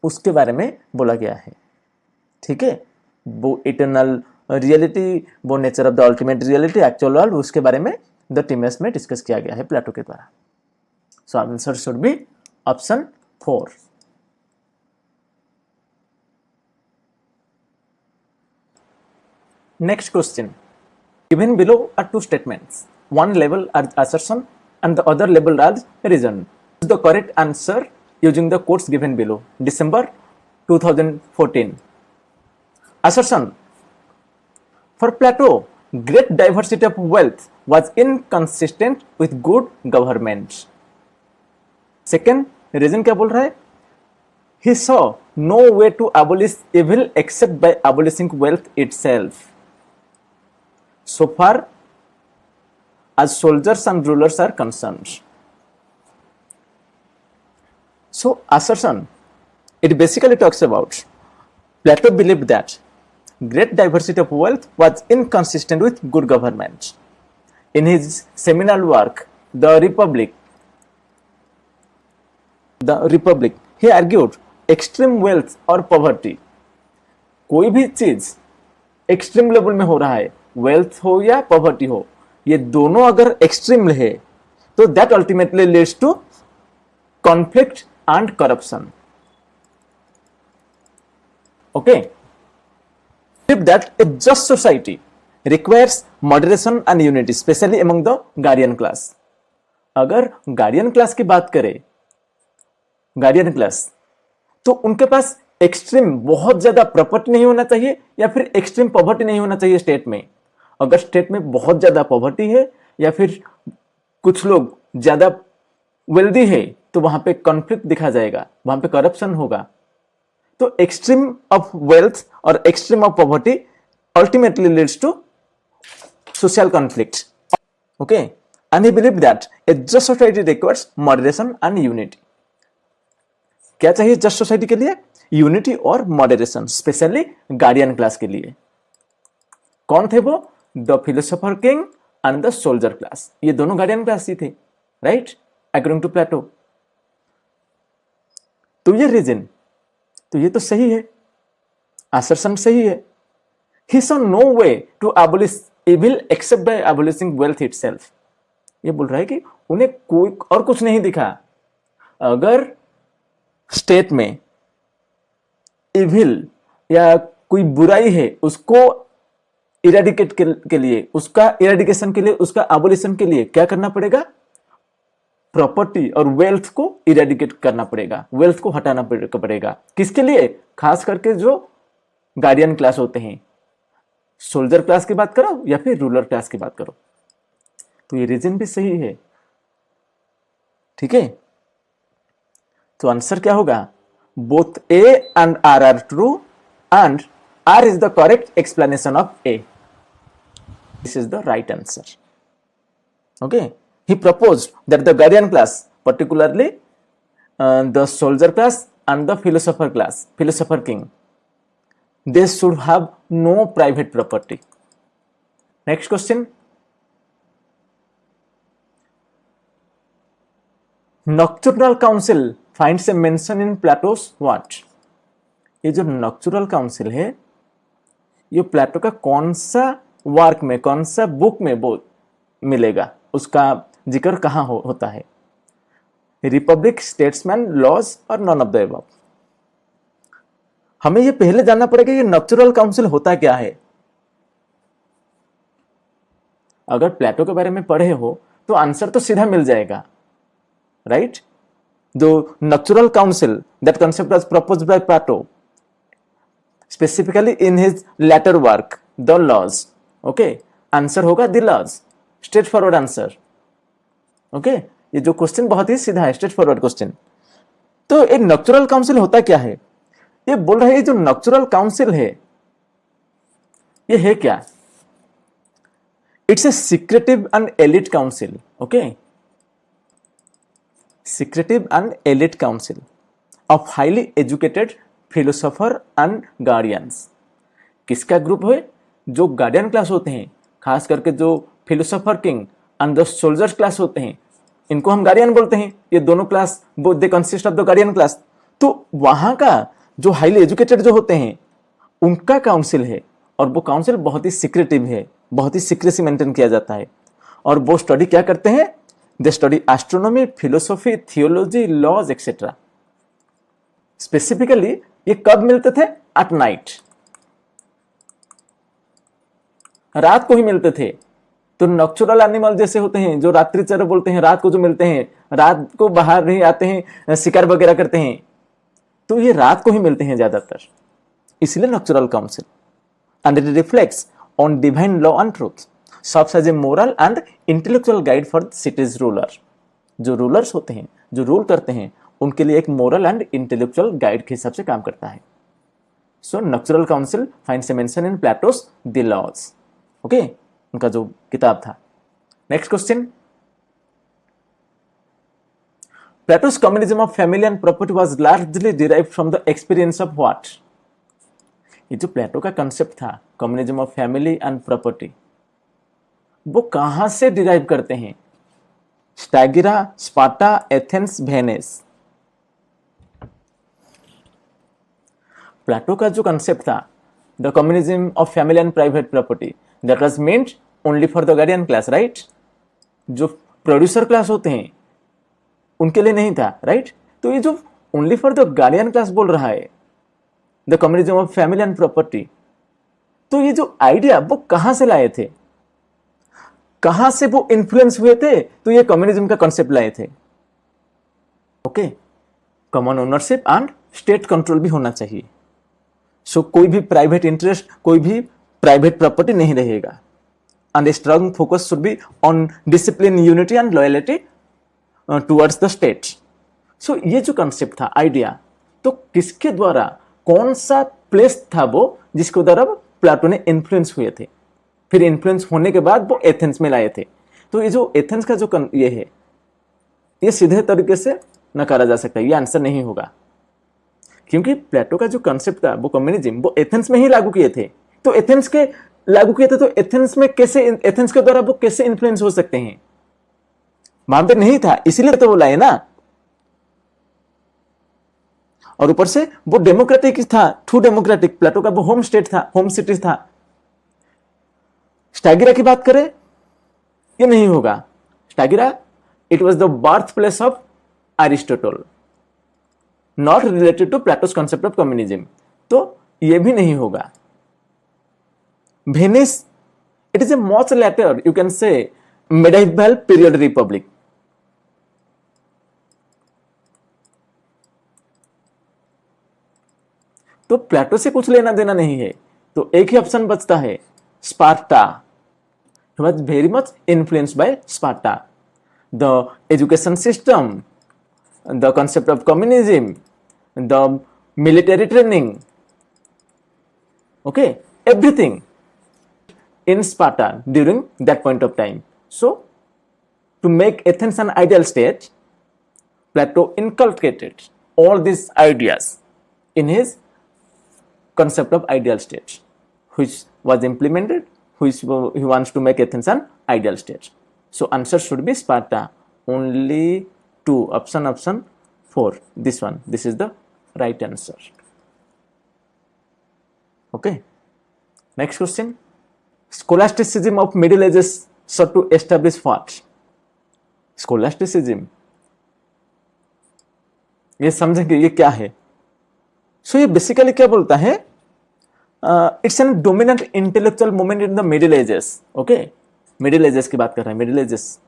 उसके बारे में बोला गया है, ठीक है। वो इटर्नल रियलिटी, वो nature of the ultimate reality, actual world, उसके बारे में द टिमेयस में डिस्कस किया गया है प्लेटो के द्वारा। So answer should B option 4। Next question, given below are two statements, one labeled as assertion and the other labeled as reason. Choose the correct answer using the quotes given below. December 2014. Assertion: for Plato, great diversity of wealth was inconsistent with good government. Second, reason क्या बोल रहा है? He saw no way to abolish evil except by abolishing wealth itself. So far as soldiers and rulers are concerned. So assertion, it basically talks about Plato believed that great diversity of wealth was inconsistent with good government. In his seminal work, The Republic, he argued extreme wealth or poverty, कोई भी चीज एक्सट्रीम लेवल में हो रहा है, वेल्थ हो या पॉवर्टी हो, ये दोनों अगर एक्सट्रीम है तो that ultimately leads to conflict and corruption. Okay, if that a just society requires moderation and unity, especially among the guardian class. अगर गार्डियन क्लास की बात करें, गार्डियन क्लास, तो उनके पास एक्सट्रीम बहुत ज्यादा प्रॉपर्टी नहीं होना चाहिए या फिर एक्सट्रीम पॉवर्टी नहीं होना चाहिए स्टेट में. अगर स्टेट में बहुत ज्यादा पॉवर्टी है या फिर कुछ लोग ज्यादा वेल्दी है तो वहां पे कॉन्फ्लिक्ट दिखा जाएगा, वहां पे करप्शन होगा. तो एक्सट्रीम ऑफ वेल्थ और extreme of poverty ultimately leads to social conflict. Okay, and he believe that a just society requires moderation and unity. क्या चाहिए जस्ट सोसाइटी के लिए? यूनिटी और मॉडरेशन, स्पेशली गार्डियन क्लास के लिए. कौन थे वो? The philosopher king and the soldier class. ये दोनों गार्डियन क्लास ही थे, राइट, अकॉर्डिंग टू प्लेटो. तो ये रीजन, तो ये तो सही है, असर्शन सही है. He saw no way to abolish evil except by abolishing wealth itself. ये बोल रहा है कि उन्हें कोई और कुछ नहीं दिखा. अगर स्टेट में इविल या कोई बुराई है, उसको इरेडिकेट के लिए, उसका इरेडिकेशन के लिए, उसका एबोलिशन के लिए क्या करना पड़ेगा? प्रॉपर्टी और वेल्थ को इरेडिकेट करना पड़ेगा, वेल्थ को हटाना पड़ेगा. किसके लिए? खास करके जो गार्डियन क्लास होते हैं. सोल्जर क्लास की बात करो या फिर रूलर क्लास की बात करो. तो ये रीजन भी सही है, ठीक है. तो आंसर क्या होगा? Both A and R are true and R is the correct explanation of A. This is the right answer. Okay, he proposed that the guardian class, particularly the soldier class and the philosopher king, they should have no private property. Next question. Nocturnal council finds a mention in plateaus what? ये जो नॉक्टर्नल काउंसिल है ये प्लेटो का कौन सा वर्क में, कौन सा बुक में वो मिलेगा, उसका जिक्र कहाँ होता है? रिपब्लिक, स्टेट्समैन, लॉज और नॉन ऑफ द अबव? हमें ये पहले जानना पड़ेगा कि नॉक्टर्नल काउंसिल होता क्या है। अगर प्लेटो के बारे में पढ़े हो तो आंसर तो सीधा मिल जाएगा, right? The nocturnal council, that concept was proposed by Plato specifically in his later work the laws. Okay, answer होगा the laws, straight forward answer. Okay, ये जो क्वेश्चन बहुत ही सीधा है, स्ट्रेट फॉरवर्ड क्वेश्चन। तो एक नॉक्टर्नल काउंसिल होता क्या है? ये बोल रहे हैं जो नॉक्टर्नल काउंसिल है ये है क्या? It's a secretive and elite council. Okay, secretive and elite council of highly educated philosopher and guardians। किसका ग्रुप है? जो गार्डियन क्लास होते हैं, खास करके जो philosopher king and the soldiers class होते हैं, इनको हम गार्डियन बोलते हैं। ये दोनों class they consist of the guardian class. तो वहां का जो हाईली एजुकेटेड जो होते हैं उनका काउंसिल है, और वो काउंसिल बहुत ही सीक्रेटिव है, बहुत ही सीक्रेसी मेंटेन किया जाता है। और वो स्टडी क्या करते हैं? They study astronomy, philosophy, theology, laws, etc. Specifically, ये कब मिलते थे? At night, रात को ही मिलते थे। तो नॉक्चुरल एनिमल जैसे होते हैं जो रात्रिचर बोलते हैं, रात को जो मिलते हैं, रात को बाहर नहीं आते हैं, शिकार वगैरह करते हैं, तो ये रात को ही मिलते हैं ज्यादातर, इसलिए nocturnal council. And it reflects on divine law and truth, serves as a moral and intellectual guide for cities ruler. जो रूलर्स होते हैं, जो रूल करते हैं, उनके लिए एक मोरल एंड इंटेलेक्चुअल गाइड के हिसाब से काम करता है। So nocturnal council finds a mention in Plato's the Laws. Okay, उनका जो किताब था। Next question, Plato's communism of family and property was largely derived from the experience of what? ये जो प्लेटो का कंसेप्ट था communism of family and property, वो कहां से डिराइव करते हैं? Stagira, Sparta, Athens, Venice? Plato का जो कंसेप्ट था the communism of family and private property, that was meant only for the guardian class, right? जो प्रोड्यूसर क्लास होते हैं उनके लिए नहीं था, राइट? तो ये जो only for the guardian class बोल रहा है the communism of family and property, तो ये जो आइडिया वो कहां से लाए थे, कहां से वो इन्फ्लुएंस हुए थे? तो ये कम्युनिज्म का कॉन्सेप्ट लाए थे। Okay, common ownership and state control भी होना चाहिए। सो कोई भी प्राइवेट इंटरेस्ट, कोई भी प्राइवेट प्रॉपर्टी नहीं रहेगा। And a strong focus should be on discipline, unity and loyalty towards the state. So ये जो कॉन्सेप्ट था, आइडिया, तो किसके द्वारा, कौन सा प्लेस था वो जिसके द्वारा प्लेटो ने इन्फ्लुएंस हुए थे? फिर इन्फ्लुएंस होने के बाद वो एथेंस में लाए थे। तो ये जो एथेंस का जो ये है, ये सीधे तरीके से नकारा जा सकता है, ये आंसर नहीं होगा, क्योंकि प्लेटो का जो कॉन्सेप्ट था वो कम्युनिज्म वो एथेंस में ही लागू किए थे। तो एथेंस के लागू किए थे, तो एथेंस में कैसे, एथेंस के द्वारा वो कैसे इन्फ्लुएंस हो सकते हैं? वहां पे नहीं था, इसीलिए तो वो लाए ना। और ऊपर से वो डेमोक्रेटिक था, ट्रू डेमोक्रेटिक। प्लेटो का वो होम स्टेट था, होम सिटी था। स्टैगिरा की बात करें, ये नहीं होगा। Stagira, it was the birth place of Aristotle, not related to Plato's concept of communism, तो ये भी नहीं होगा। Venice, it is a much later, you can say medieval period republic. तो प्लेटो से कुछ लेना देना नहीं है, तो एक ही ऑप्शन बचता है, Sparta. He was very much influenced by Sparta. The education system, the concept of communism, the military training, okay, everything in Sparta during that point of time. So, to make Athens an ideal state, Plato inculcated all these ideas in his concept of ideal state, which was implemented, which he wants to make Athens an ideal state. So answer should be Sparta. Only 2 option 4, this one, this is the right answer. Okay, next question. Scholasticism of Middle Ages sought to establish what? Scholasticism, ये समझेंगे ये क्या है. सो ये बेसिकली क्या बोलता है, it's an dominant intellectual movement in the middle ages. Okay, middle ages की बात कर रहे हैं, मिडिल एजेस.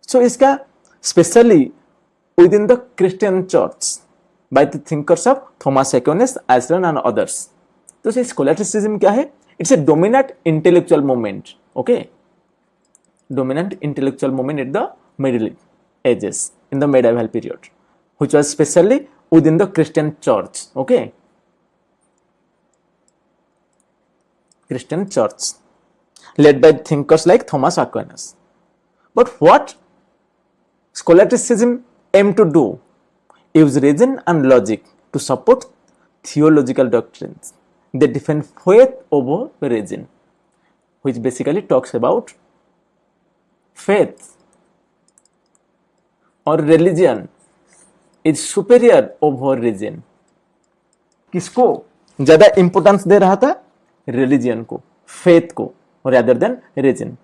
सो इसका specially with in the Christian church by the thinkers of Thomas Aquinas, Iceland and others. तो स्कोलास्टिसिज्म क्या है? It's a dominant intellectual movement. Okay, dominant intellectual movement in the middle ages in the medieval period, which was specially within the Christian church. Okay, Christian church led by thinkers like Thomas Aquinas. But what scholasticism aimed to do? Use reason and logic to support theological doctrines. They defend faith over reason, which basically talks about faith or religion is superior over reason. किसको ज्यादा इंपोर्टेंस दे रहा था? रिलीजियन को, फेथ को, rather than रीजन.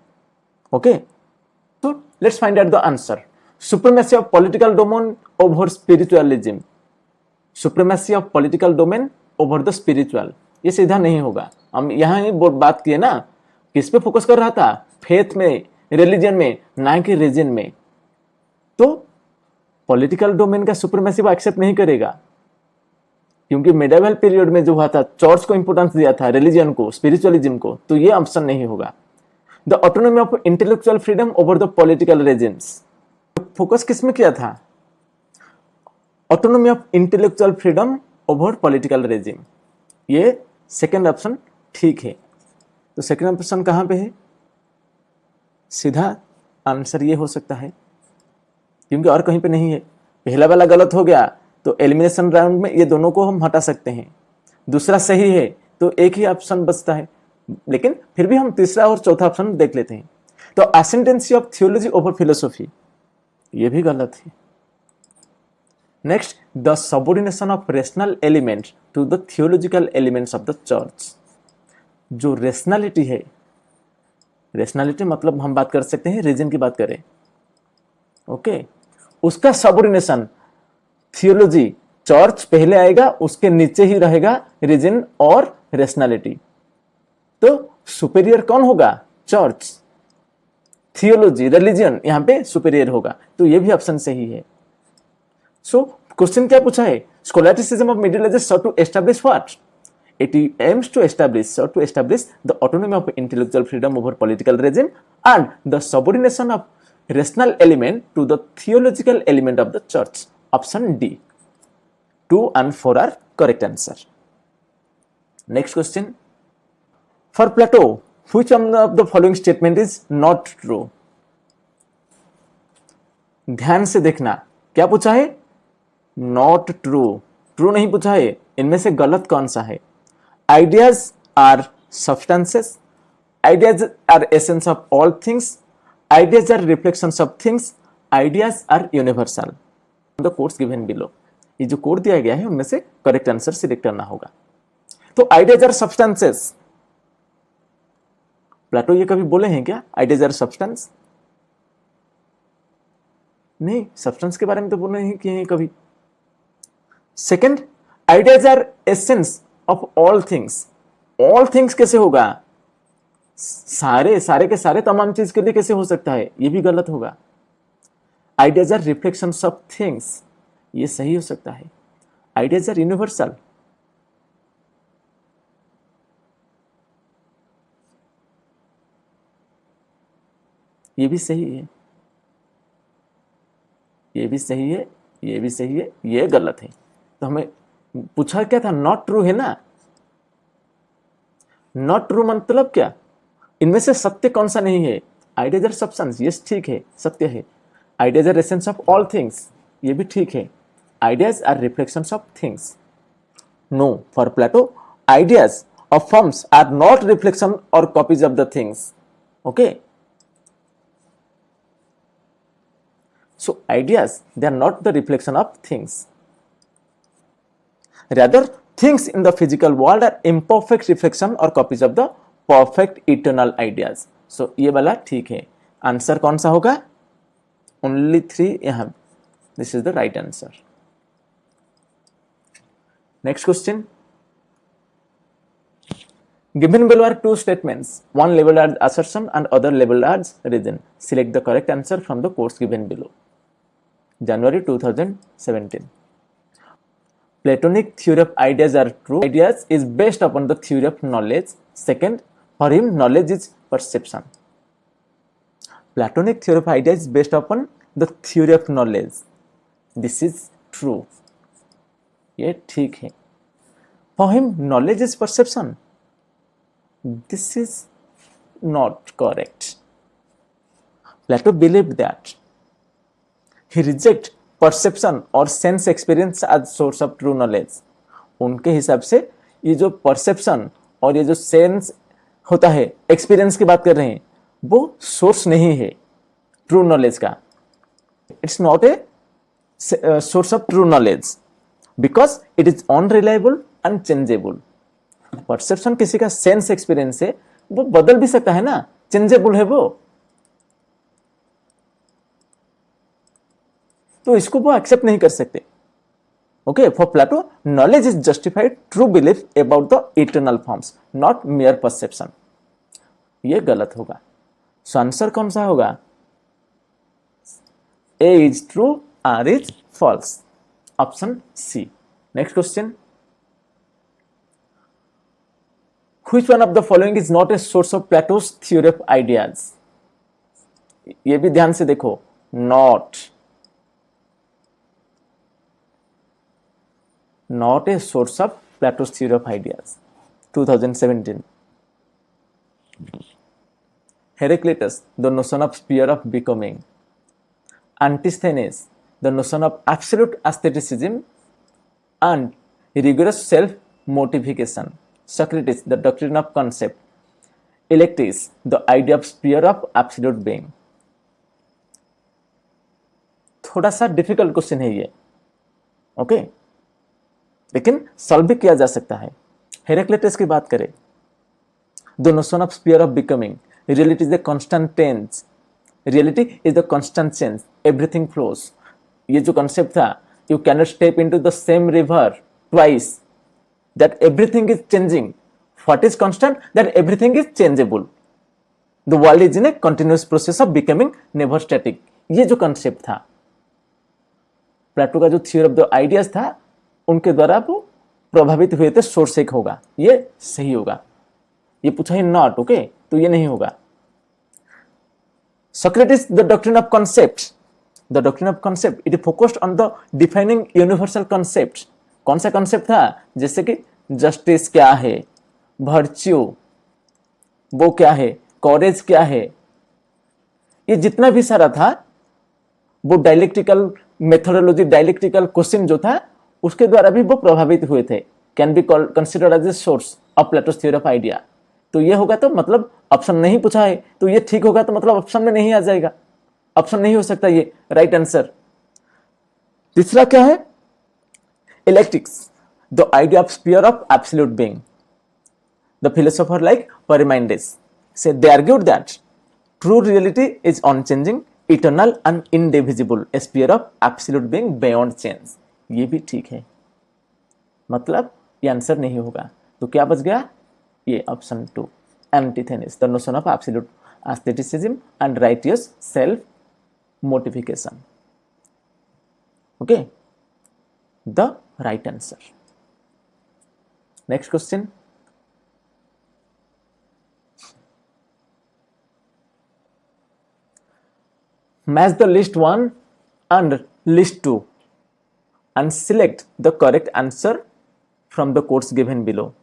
ओके, तो let's find out the answer. Supremacy of political domain over spiritualism. Supremacy of political domain over the spiritual, ये सीधा नहीं होगा. हम यहां ही बात किए ना, किस पे फोकस कर रहा था? फेथ में, रिलीजन में, ना कि रीजन में. तो पॉलिटिकल डोमेन का सुप्रीमेसी वो एक्सेप्ट नहीं करेगा, क्योंकि मेडिएवल पीरियड में जो हुआ था, चर्च को इंपोर्टेंस दिया था, रिलीजन को, स्पिरिचुअलिज्म को. तो ये ऑप्शन नहीं होगा. The autonomy of intellectual freedom over the political regimes. Focus किस में किया था? Autonomy of intellectual freedom over political regime. ये सेकेंड ऑप्शन ठीक है. तो सेकेंड ऑप्शन कहां पे है? सीधा आंसर ये हो सकता है, क्योंकि और कहीं पे नहीं है. पहला वाला गलत हो गया तो एलिमिनेशन राउंड में ये दोनों को हम हटा सकते हैं. दूसरा सही है तो एक ही ऑप्शन बचता है, लेकिन फिर भी हम तीसरा और चौथा ऑप्शन देख लेते हैं. तो ascendancy of theology over philosophy, ये भी गलत है. Next, the subordination of rational element to the theological elements of the church. जो रेशनलिटी है, रेशनलिटी मतलब हम बात कर सकते हैं रीजन की बात करें. ओके, उसका सबऑर्डिनेशन थियोलॉजी, चर्च पहले आएगा, उसके नीचे ही रहेगा रीजन और रेशनैलिटी. तो सुपेरियर कौन होगा? चर्च. थियोलॉजी, रिलीजन यहां पे सुपेरियर होगा. तो ये भी ऑप्शन सही है. सो क्वेश्चन क्या पूछा है? Scholasticism of Middle Ages sought to establish what? It aims to establish the autonomy of intellectual freedom over political regime and the subordination of rational element to the theological element of the church. Option D. 2 and 4 are correct answer. Next question. For Plato, which one of the following statement is not true? ध्यान से देखना, क्या पूछा है? Not true. True नहीं पूछा है. इनमें से गलत कौन सा है? Ideas are substances. Ideas are essence of all things. Ideas are reflections of things. Ideas are universal. The quotes given below. ये जो कोड दिया गया है उनमें से करेक्ट आंसर सिलेक्ट करना होगा. तो आइडियाज आर सब्सटेंसेस. प्लेटो ये कभी बोले हैं क्या आइडियाज आर सब्सटेंस? नहीं, सब्सटेंस के बारे में तो बोले नहीं किए हैं कभी. Second, ideas are essence of all things. All things कैसे होगा? सारे के सारे तमाम चीज के लिए कैसे हो सकता है? ये भी गलत होगा. Ideas are reflections of things, ये सही हो सकता है. Ideas are universal. ये भी सही है, ये भी सही है, ये भी सही है, ये गलत है. तो हमें पूछा क्या था? नॉट ट्रू है ना. नॉट ट्रू मतलब क्या? इनमें से सत्य कौन सा नहीं है? आइडियाज आर सब्सटेंस, यस ठीक है, सत्य है. Ideas are essence of all things, ये भी ठीक है. Ideas are reflections of things. No, for Plato ideas of forms are not reflection or copies of the things. Okay, So ideas, they are not the reflection of things. Rather, things in the physical world are imperfect reflection or copies of the perfect eternal ideas. So ये वाला ठीक है. आंसर कौन सा होगा? Only 3 यहाँ. This is the right answer. Next question. Given below are two statements, one labeled as assertion and other labeled as reason. Select the correct answer from the quotes given below. January 2017. Platonic theory of ideas are true. Ideas is based upon the theory of knowledge. Second, for him, knowledge is perception. Platonic theory of ideas is based upon the theory of knowledge. This is true. ये ठीक है. For him, knowledge is perception. This is not correct. Plato believed that. He rejected perception और sense experience as source of true knowledge. उनके हिसाब से ये जो perception और ये जो sense होता है, experience की बात कर रहे हैं, वो source नहीं है true knowledge का. It's not a source of true knowledge because it is unreliable and changeable. Perception किसी का सेंस एक्सपीरियंस है, वो बदल भी सकता है ना, चेंजेबल है वो, तो इसको वो एक्सेप्ट नहीं कर सकते. Okay, for Plato knowledge is justified true belief about the eternal forms, not mere perception. ये गलत होगा. सो आंसर कौन सा होगा? A is true, R is false. Option C. Next question. Which one of the following is not a source of Plato's theory of ideas? ये भी ध्यान से देखो. Not a source of Plato's theory of ideas. 2017. Heraclitus, the notion of sphere of becoming. Antisthenes, the notion of absolute aestheticism and rigorous self-mortification. Socrates, the doctrine of concept. Electis, the idea of sphere of absolute being. थोड़ा सा डिफिकल्ट क्वेश्चन है ये, ओके, लेकिन सॉल्व भी किया जा सकता है. हेराक्लिटस की बात करें, the notion of sphere of becoming. Reality is the constant tense. Reality is the constant change. Everything flows. ये जो कॉन्सेप्ट था, you can not step into the same river twice. That everything is changing. What is constant? That everything is changeable. The world is in a continuous process of becoming, never static. ये जो concept था, प्लेटो का जो theory of the ideas था, उनके द्वारा वो प्रभावित हुए थे. सोर्स एक होगा, ये सही होगा. ये पूछा है नॉट, ओके, तो ये नहीं होगा. Socrates, the doctrine of concepts. The doctrine of concept, it is focused on the defining universal concepts. कौन सा कॉन्सेप्ट था? जैसे कि जस्टिस क्या है, वर्च्यू वो क्या है, कॉरेज क्या है, ये जितना भी सारा था वो डायलेक्टिकल मेथोडोलॉजी, डायलेक्टिकल क्वेश्चन जो था उसके द्वारा भी वो प्रभावित हुए थे. Can be considered as a source of Plato's theory of idea. तो ये होगा, तो मतलब ऑप्शन नहीं पूछा है तो ये ठीक होगा, तो मतलब ऑप्शन में नहीं आ जाएगा. ऑप्शन नहीं हो सकता ये राइट आंसर. तीसरा क्या है? Electics, the idea of sphere of absolute being. The philosopher like Parmenides said, they argued that true reality is unchanging, eternal and indivisible, a sphere of absolute being beyond change. ये भी ठीक है, मतलब ये आंसर नहीं होगा. तो क्या बच गया? ये option 2, Antisthenes, the notion of absolute aestheticism and righteous self-mortification. Okay, the right answer. Next question. Match the list 1 and list 2 and select the correct answer from the quotes given below.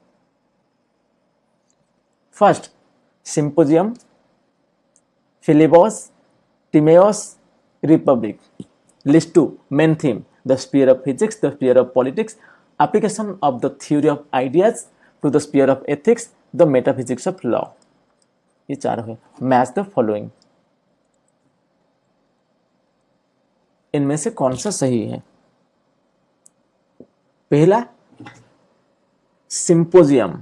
First, Symposium, Philebus, Timaeus, Republic. List 2, main theme, the sphere of physics, the sphere of politics, application of the theory of ideas to the sphere of ethics, the metaphysics of law. ये चार है. Match the following. इनमें से कौन सा सही है? पहला symposium,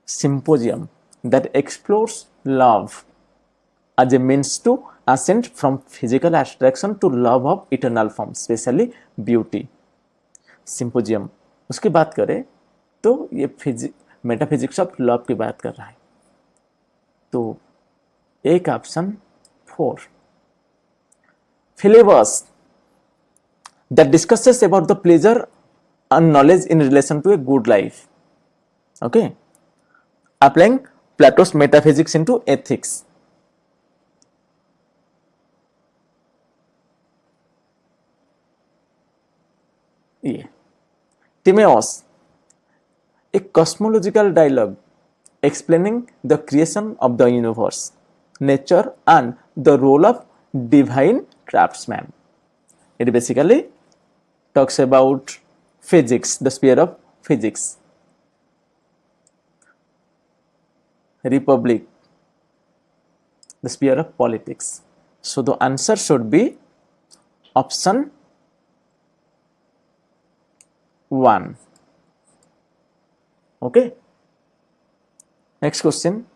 symposium that explores love as a means to ascend from physical abstraction to love of eternal form, especially beauty. Symposium, उसकी बात करें तो ये मेटाफिजिक्स ऑफ लव की बात कर रहा है। तो एक option 4, Philebus that discusses about the pleasure and knowledge in relation to a good life. Okay, applying Plato's metaphysics into ethics. Yeah. Timaeus, a cosmological dialogue explaining the creation of the universe, nature and the role of divine craftsman. It basically talks about physics, the sphere of physics. Republic, the sphere of politics. So the answer should be option 1. Okay. Next question.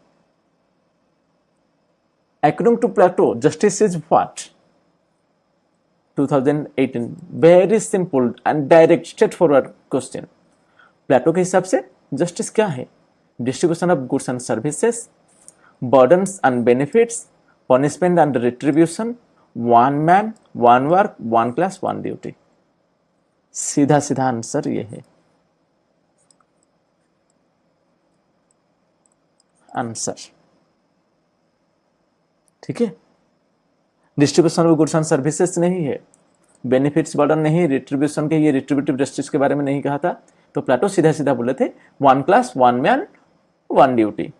According to Plato, justice is what? 2018. Very simple and direct, straightforward question. प्लेटो के हिसाब से जस्टिस क्या है? Distribution of goods and services, burdens and benefits, punishment and retribution, one man, one work, one class, one duty. सीधा सीधा आंसर ये है। आंसर ठीक है। Distribution of goods and services नहीं है, बेनिफिट्स बर्डन नहीं, रिट्रीब्यूशन के, ये रिट्रीब्यूटिव जस्टिस के बारे में नहीं कहा था। तो प्लेटो सीधा सीधा बोले थे one class, one man, one duty.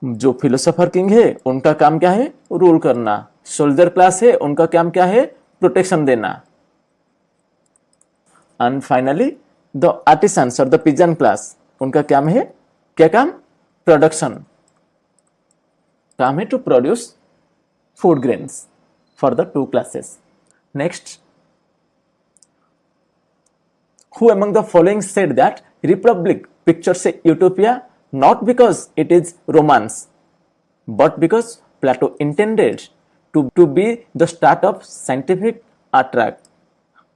जो फिलोसोफर किंग है उनका काम क्या है? रूल करना। सोल्जर क्लास है उनका काम क्या है? प्रोटेक्शन देना। एंड फाइनली द आर्टिसंस और द पिजन क्लास, उनका काम है, क्या काम? प्रोडक्शन। काम है to produce food grains for the two classes. Next, who among the following said that Republic pictures a utopia not because it is romance, but because Plato intended to be the start of scientific attack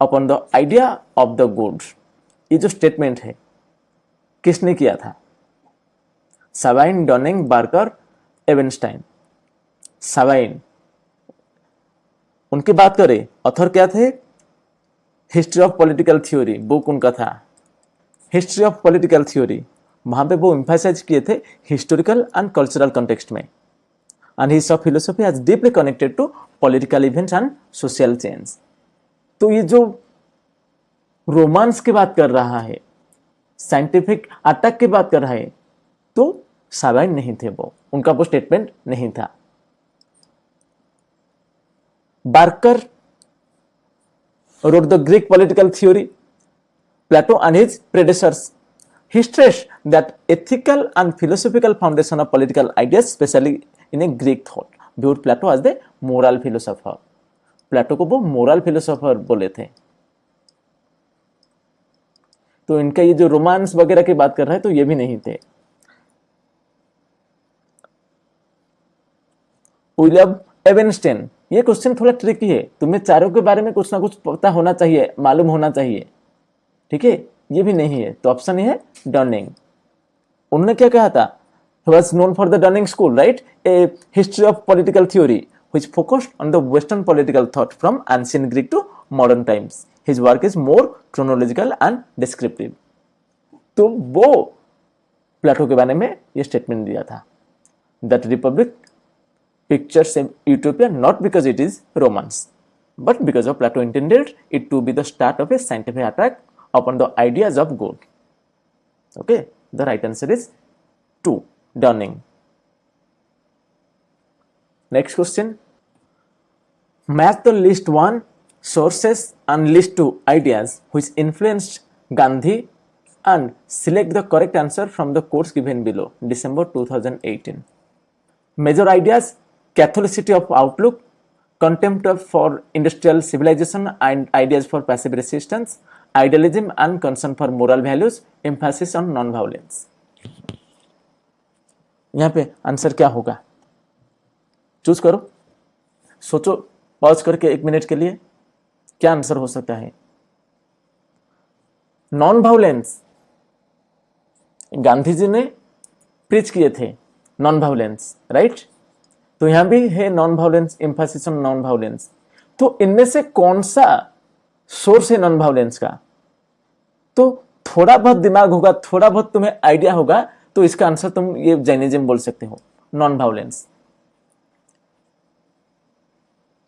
upon the idea of the good. ये जो स्टेटमेंट है किसने किया था? साबाइन, डॉनिंग, बार्कर, एवेनस्टाइन। साबाइन, उनकी बात करें, ऑथर क्या थे? History of political theory book उनका था। हिस्ट्री ऑफ पॉलिटिकल थ्योरी, वहां पे वो एम्फासाइज किए थे हिस्टोरिकल एंड कल्चरल कॉन्टेक्स्ट में। And his of philosophy has deeply connected to political events and social change. तो ये जो रोमांस की बात कर रहा है, साइंटिफिक अटैक की बात कर रहा है, तो साबाइन नहीं थे वो, उनका वो स्टेटमेंट नहीं था। Barker wrote the Greek political theory. Plato and his predecessors, he stressed that ethical and philosophical foundation of political ideas, especially in a Greek thought, viewed Plato as the moral philosopher. Plato को वो moral philosopher बोले थे। तो इनका ये जो रोमांस वगैरह की बात कर रहा है, तो ये भी नहीं थे। विलियम एवेनस्टाइन, ये क्वेश्चन थोड़ा ट्रिकी है, तुम्हें चारों के बारे में कुछ ना कुछ पता होना चाहिए, मालूम होना चाहिए, ठीक है। ये भी नहीं है, तो ऑप्शन है डर्निंग। उन्होंने क्या कहा था? He was known for the Dunning School, right? A history of political theory which focused on the Western political thought from ancient Greek to modern times. His work is more chronological and descriptive. तो वो प्लेटो के बारे में ये स्टेटमेंट दिया था, that Republic pictures a utopia not because it is romance, but because of Plato intended it to be the start of a scientific attack upon the ideas of good. Okay, the right answer is 2, Dunning. Next question. Match the list 1 sources and list 2 ideas which influenced Gandhi and select the correct answer from the course given below. December 2018. Major ideas: catholicity of outlook, contempt for industrial civilization and ideas for passive resistance, idealism and concern for moral values, emphasis on non-violence. यहाँ पे आंसर क्या होगा? चूज करो, सोचो पॉज करके 1 मिनट के लिए, क्या आंसर हो सकता है? नॉन वायलेंस, गांधी जी ने प्रीच किए थे नॉन वायलेंस, राइट? तो यहां भी है non violence, Mphasis on non violence. तो इनमें से कौन सा सोर्स है नॉन वायलेंस का? तो थोड़ा बहुत दिमाग होगा, थोड़ा बहुत तुम्हें आइडिया होगा, तो इसका आंसर तुम ये जैनिज्म बोल सकते हो, नॉन वायलेंस।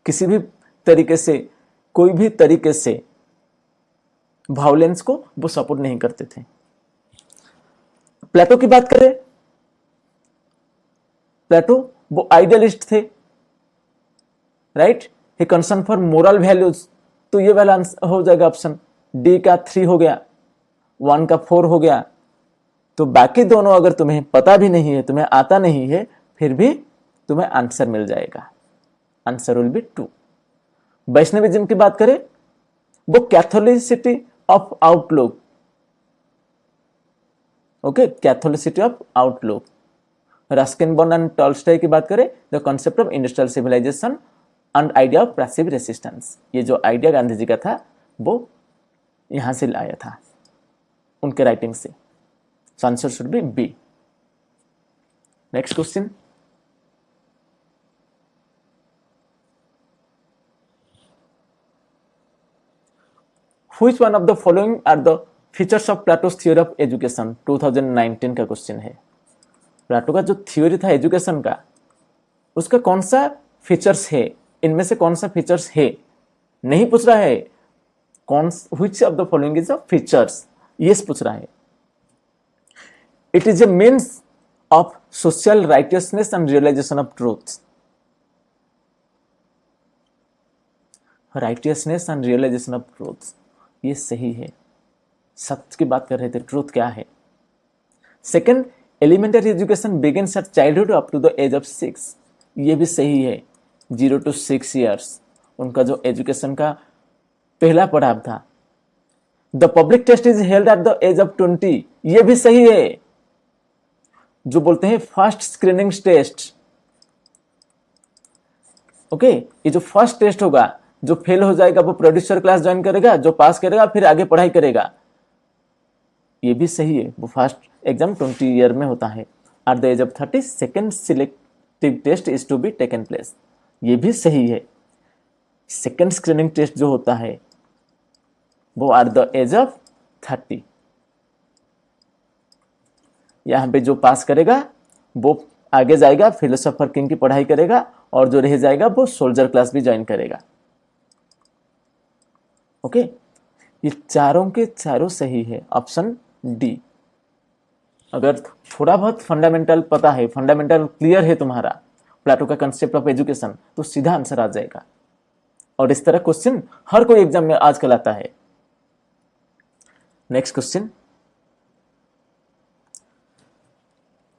किसी भी तरीके से, कोई भी तरीके से वायलेंस को वो सपोर्ट नहीं करते थे। प्लेटो की बात करें, प्लेटो वो आइडियलिस्ट थे, right? He concern for moral values, तो ये वाला आंसर हो जाएगा ऑप्शन डी का 3 हो गया, 1 का 4 हो गया। तो बाकी दोनों अगर तुम्हें पता भी नहीं है, तुम्हें आता नहीं है, फिर भी तुम्हें आंसर मिल जाएगा, आंसर विल बी 2। वैष्णविज्म की बात करें, वो catholicity of outlook, okay, catholicity of outlook. Ruskin born and Tolstoy की बात करें, the concept of industrial civilisation and idea of passive resistance, ये जो आइडिया गांधी जी का था वो यहां से लाया था उनके राइटिंग से। Answer should be B. Next question, which one of the following are the features of Plato's theory of education? 2019 का क्वेश्चन है। प्लेटो का जो थ्योरी था एजुकेशन का, उसका कौन सा फीचर्स है, इनमें से कौन सा फीचर्स है? नहीं पूछ रहा है कौन, which of the following is a features, yes पूछ रहा है। It is a means of social righteousness and realization of truth. Righteousness and realization of truth, ये सही है, सत्य की बात कर रहे थे, ट्रूथ क्या है। Second, elementary education begins at childhood up to the age of 6, ये भी सही है, 0 to 6 ईयर्स उनका जो एजुकेशन का पहला पड़ाव था। The public test is held at the age of 20, ये भी सही है, जो बोलते हैं फर्स्ट स्क्रीनिंग टेस्ट, ओके, ये जो फर्स्ट टेस्ट होगा, जो फेल हो जाएगा वो प्रोड्यूसर क्लास ज्वाइन करेगा, जो पास करेगा फिर आगे पढ़ाई करेगा, ये भी सही है। वो फर्स्ट एग्जाम 20 ईयर में होता है। At the age of 30 second selective test is to be taken place, ये भी सही है। सेकेंड स्क्रीनिंग टेस्ट जो होता है वो एट द एज ऑफ 30, यहां पे जो पास करेगा वो आगे जाएगा, फिलोसोफर किंग की पढ़ाई करेगा, और जो रह जाएगा वो सोल्जर क्लास भी ज्वाइन करेगा, ओके। ये चारों के चारों सही है, ऑप्शन डी। अगर थोड़ा बहुत फंडामेंटल पता है, फंडामेंटल क्लियर है तुम्हारा प्लेटो का कंसेप्ट ऑफ एजुकेशन, तो सीधा आंसर आ जाएगा। और इस तरह क्वेश्चन हर कोई एग्जाम में आजकल आता है। Next question,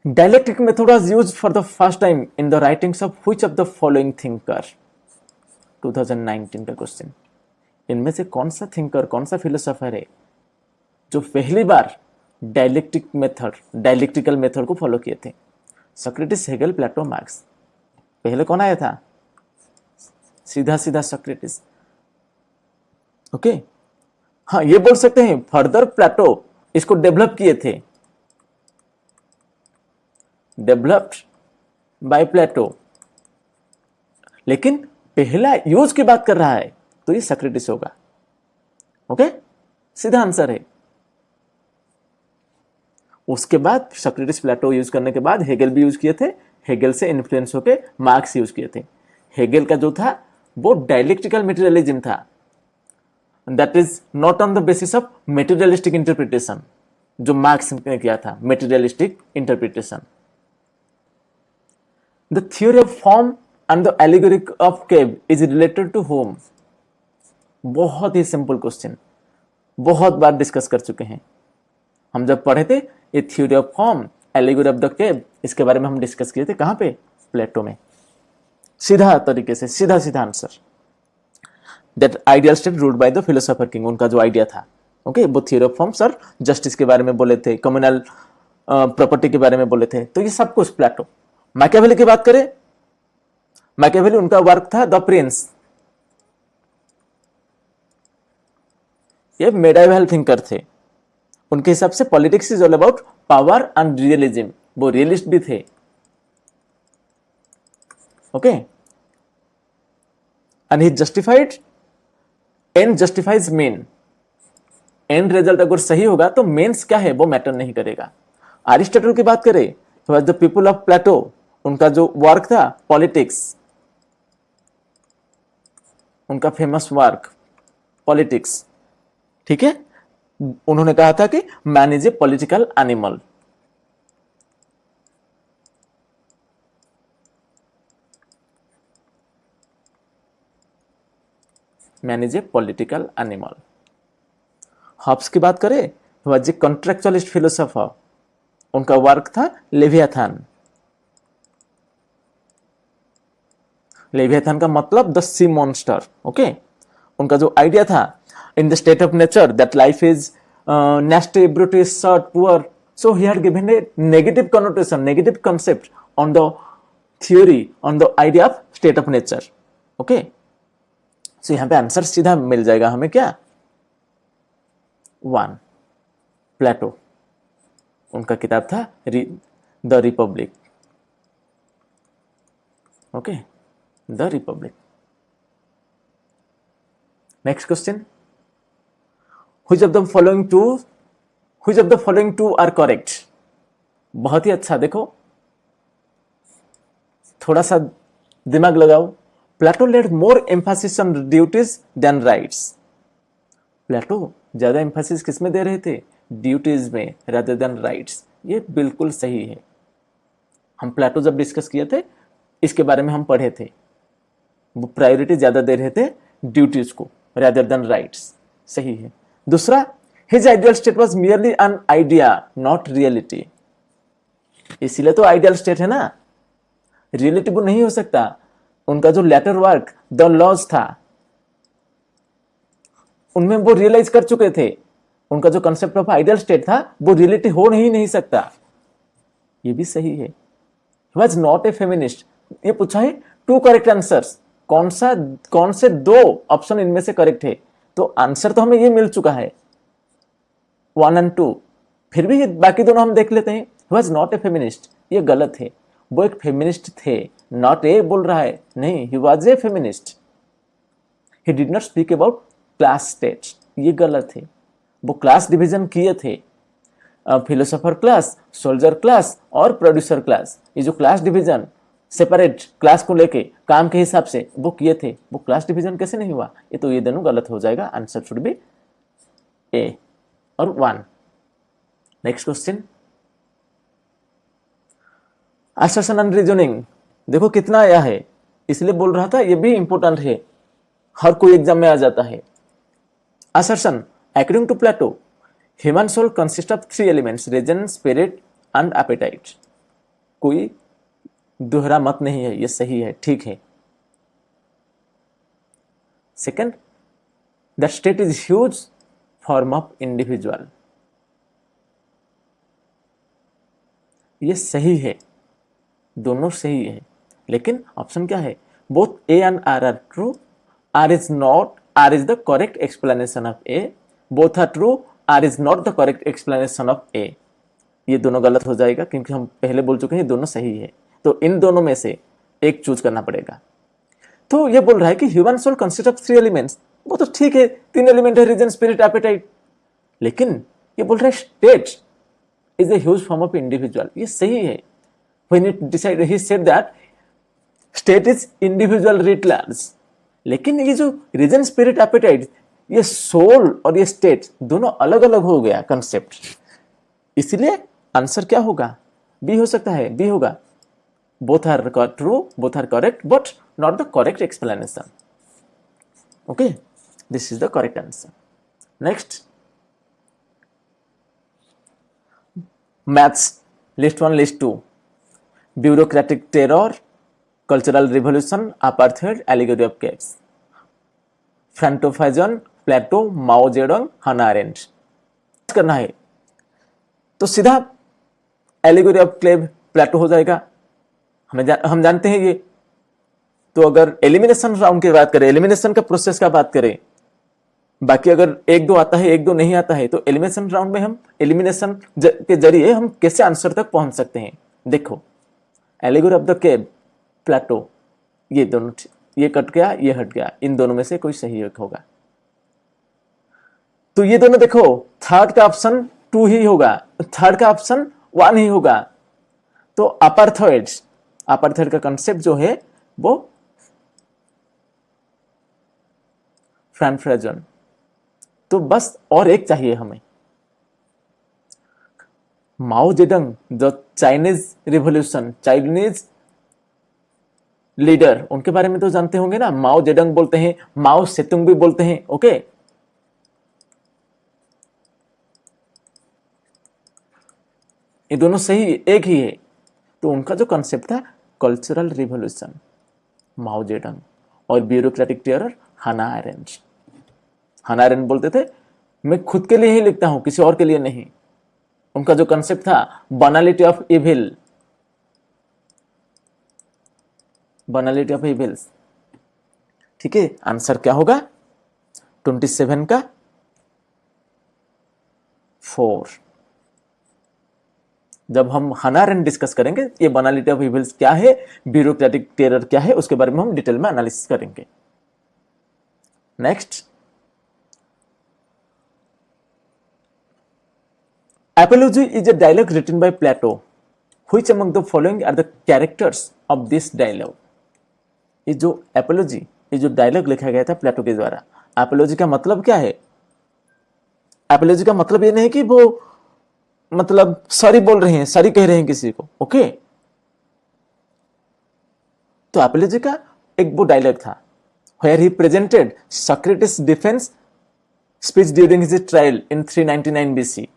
dialectic method was used for the first time in the writings of which of the following thinker? 2019 का क्वेश्चन। इनमें से कौन सा थिंकर, कौन सा फिलोसोफर है जो पहली बार डायलेक्टिकल मेथड को फॉलो किए थे? सोक्रेटिस, हेगल, प्लेटो, मार्क्स। पहले कौन आया था? सीधा सीधा सोक्रेटिस, ओके। हाँ, ये बोल सकते हैं फर्दर प्लेटो इसको डेवलप किए थे, डेवलप्ड बाय प्लेटो, लेकिन पहला यूज की बात कर रहा है तो ये सोक्रेटिस होगा, ओके, सीधा आंसर है। उसके बाद सोक्रेटिस, प्लेटो यूज करने के बाद हेगल भी यूज किए थे, हेगल से इन्फ्लुएंस होके मार्क्स यूज किए थे। हेगल का जो था वो डायलेक्टिकल मेटेरियलिज्म था, that is not on the basis of materialistic interpretation, जो मार्क्स ने किया था, materialistic interpretation. The theory of form and the allegory of cave is related to whom? बहुत ही सिंपल क्वेश्चन, बहुत बार डिस्कस कर चुके हैं हम। जब पढ़े थे ये theory of form, allegory of the केव, इसके बारे में हम डिस्कस किए थे, कहां पे? प्लेटो में। सीधा तरीके से, सीधा सीधा answer. That ideal state ruled by the philosopher king, उनका जो आइडिया था। ओके, वो थ्योरी ऑफ फॉर्म्स और जस्टिस के बारे में बोले थे, कम्युनल प्रॉपर्टी के बारे में बोले थे, तो ये सब कुछ प्लेटो। मैकियावेली की बात करें, मैकियावेली उनका वर्क था द प्रिंस, ये मेडाइवल थिंकर थे। उनके हिसाब से politics is all about power and realism, वो रियलिस्ट भी थे। Okay, and he justified and justifies main, and result अगर सही होगा तो मेंस क्या है वो मैटर नहीं करेगा। अरिस्टोटल की बात करें तो द पीपल ऑफ प्लेटो, उनका जो वर्क था पॉलिटिक्स, उनका फेमस वर्क पॉलिटिक्स, ठीक है। उन्होंने कहा था कि man is a political animal. Man is a political animal. Hobbes की बात करें तो वह कॉन्ट्रेक्चुअलिस्ट फिलोसोफर, उनका वर्क था लेवियाथन। लेवियाथन का मतलब द सी मॉन्स्टर। ओके, उनका जो आइडिया था in the state of nature that life is nasty, brutish, short, poor, so he had given a negative connotation, negative concept on the theory, on the idea of state of nature. Okay, so यहां पे आंसर सीधा मिल जाएगा हमें, क्या? 1 प्लेटो, उनका किताब था the Republic. Okay, the Republic. Next question, which of the following two are correct? बहुत ही अच्छा, देखो थोड़ा सा दिमाग लगाओ। Plato laid more emphasis on duties than rights. Plato ज्यादा एम्फासिस किसमें दे रहे थे? ड्यूटीज में, रादर देन राइट्स। ये बिल्कुल सही है। हम प्लेटो जब डिस्कस किए थे इसके बारे में हम पढ़े थे, वो प्रायोरिटी ज्यादा दे रहे थे ड्यूटीज को रादर देन राइट्स। सही है। दूसरा, his ideal state was merely an idea not reality. इसीलिए तो आइडियल स्टेट है ना, रियलिटी वो नहीं हो सकता। उनका जो लेटर वर्क द लॉज था उनमें वो रियलाइज कर चुके थे उनका जो कंसेप्ट ऑफ आइडियल स्टेट था वो रियलिटी हो नहीं सकता। ये भी सही है। He was not a feminist. ये पूछा है 2 करेक्ट आंसर्स, कौन से 2 ऑप्शन इनमें से करेक्ट है? तो आंसर तो हमें ये मिल चुका है 1 और 2, फिर भी बाकी दोनों हम देख लेते हैं। He was not a feminist, ये गलत है। वो एक फेमिनिस्ट थे, नॉट ए बोल रहा है, नहीं, he was a feminist. He did not speak about class states, ये गलत है। वो क्लास डिवीजन किए थे, फिलोसोफर क्लास, सोल्जर क्लास और प्रोड्यूसर क्लास। ये जो क्लास डिवीजन सेपरेट क्लास को लेके काम के हिसाब से वो किए थे, वो क्लास डिवीजन कैसे नहीं हुआ? ये तो ये दोनों गलत हो जाएगा। आंसर शुड बी ए और 1। Next question, assertion and reasoning. देखो कितना आया है, इसलिए बोल रहा था ये भी इंपॉर्टेंट है, हर कोई एग्जाम में आ जाता है। Assertion, according to Plato human soul consist of 3 elements, reason, spirit and appetite. कोई दोहरा मत नहीं है, ये सही है, ठीक है। Second, the state is huge form of individual, ये सही है, दोनों सही है। लेकिन ऑप्शन क्या है? Both A and R are true, R is the correct explanation of A, both are true, R is not the correct explanation of A. ये दोनों गलत हो जाएगा क्योंकि हम पहले बोल चुके हैं दोनों सही है, तो इन दोनों में से एक चूज करना पड़ेगा। तो ये बोल रहा है कि human soul consist of 3 elements, वो तो ठीक है, 3 एलिमेंट है, रीजन, स्पिरिट, एपेटाइट। लेकिन ये बोल रहा है state is a huge form of individual, ये सही है। When it decide he said that state is individual writ large. लेकिन ये जो रीजन, स्पिरिट, एपेटाइट, ये सोल और ये स्टेट दोनों अलग अलग हो गया कंसेप्ट, इसलिए आंसर क्या होगा? बी हो सकता है, बी होगा। Both are true, both are correct, but not the correct explanation. Okay, this is the correct answer. Next, maths, list 1, list 2. Bureaucratic terror, cultural revolution, apartheid, allegory of caves, Frantz Fanon, Plato, Mao Zedong, Hannah Arendt करना है तो सीधा एलिगोरी ऑफ केव प्लेटो हो जाएगा। हम जानते हैं ये। तो अगर एलिमिनेशन राउंड की बात करें, एलिमिनेशन का प्रोसेस का बात करें, बाकी अगर एक दो आता है एक दो नहीं आता है, तो एलिमिनेशन राउंड में हम एलिमिनेशन के जरिए हम कैसे आंसर तक पहुंच सकते हैं। देखो, allegory of the cave, Plato, ये दोनों, ये कट गया ये हट गया, इन दोनों में से कोई सही एक होगा। तो ये दोनों देखो, थर्ड का ऑप्शन 2 ही होगा, थर्ड का ऑप्शन 1 ही होगा। तो अपार्थाइड का कंसेप्ट जो है वो फ्रांटो फाजन। तो बस और एक चाहिए हमें, माओ जेडंग, जो चाइनीज रिवॉल्यूशन, चाइनीज लीडर, उनके बारे में तो जानते होंगे ना। माओ जेडंग बोलते हैं, माओ सेतुंग भी बोलते हैं। ओके, ये दोनों सही एक ही है। तो उनका जो कंसेप्ट था कल्चरल रिवॉल्यूशन, माओ जेडंग, और ब्यूरोक्रेटिक टेरर हाना अरेंट। हाना अरेंट बोलते थे मैं खुद के लिए ही लिखता हूं, किसी और के लिए नहीं। उनका जो कंसेप्ट था बनालिटी ऑफ इविल, बनालिटी ऑफ इविल्स। ठीक है, आंसर क्या होगा 27 का 4। जब हम हाना अरेंट डिस्कस करेंगे, ये बनालिटी ऑफ इविल्स क्या है, ब्यूरोक्रेटिक टेरर क्या है, उसके बारे में हम डिटेल में एनालिसिस करेंगे। Next, Apology is a dialogue written by Plato. Which among the following are the characters of this dialogue? ये जो एपोलॉजी, ये जो डायलॉग लिखा गया था प्लेटो के द्वारा, एपोलॉजी का मतलब क्या है? एपोलॉजी का मतलब ये नहीं कि वो मतलब सॉरी बोल रहे हैं, सॉरी कह रहे हैं किसी को। ओके, तो एपोलॉजी का एक वो डायलॉग था where he presented Socrates' defense speech during his trial in 399 BC.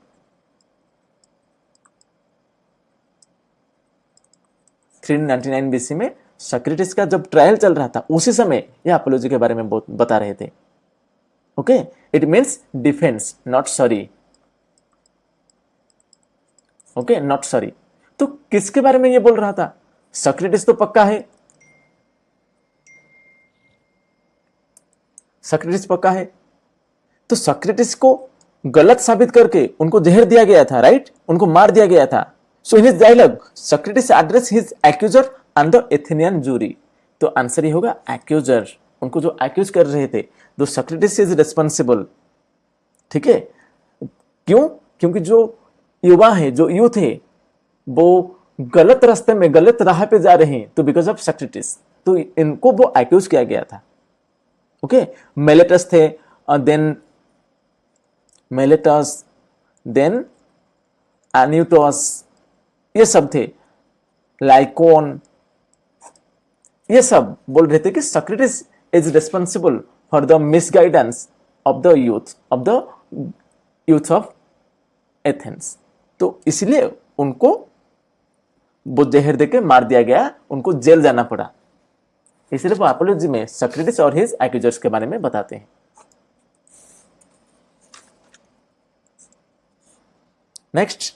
399 BC में सॉक्रेटिस का जब ट्रायल चल रहा था, उसी समय यह एपोलॉजी के बारे में बता रहे थे। Okay, it means defence, not sorry. Okay, not sorry. तो किसके बारे में ये बोल रहा था? सॉक्रेटिस तो पक्का है, सॉक्रेटिस पक्का है। तो सॉक्रेटिस को गलत साबित करके उनको जहर दिया गया था, राइट? उनको मार दिया गया था। So in his dialogue, Socrates addressed his accuser and the Athenian jury. तो आंसर ही होगा accuser, उनको जो accuse कर रहे थे, तो Socrates is responsible। ठीक है, क्यों? क्योंकि जो युवा है, जो यूथ है, वो गलत रास्ते में, गलत राह पे जा रहे हैं, तो बिकॉज ऑफ Socrates, तो इनको वो accuse किया गया था। ओके, मेलेटस थे, देन मेलेटस, देन एन्यूटोस, ये सब थे, लाइकोन, ये सब बोल रहे थे कि Socrates is responsible for the misguidance of the youth of Athens. तो इसलिए उनको वो जहर देके मार दिया गया, उनको जेल जाना पड़ा। इसलिए वो एपोलॉजी में सॉक्रेटिस और हिज एक्यूजर्स के बारे में बताते हैं। Next,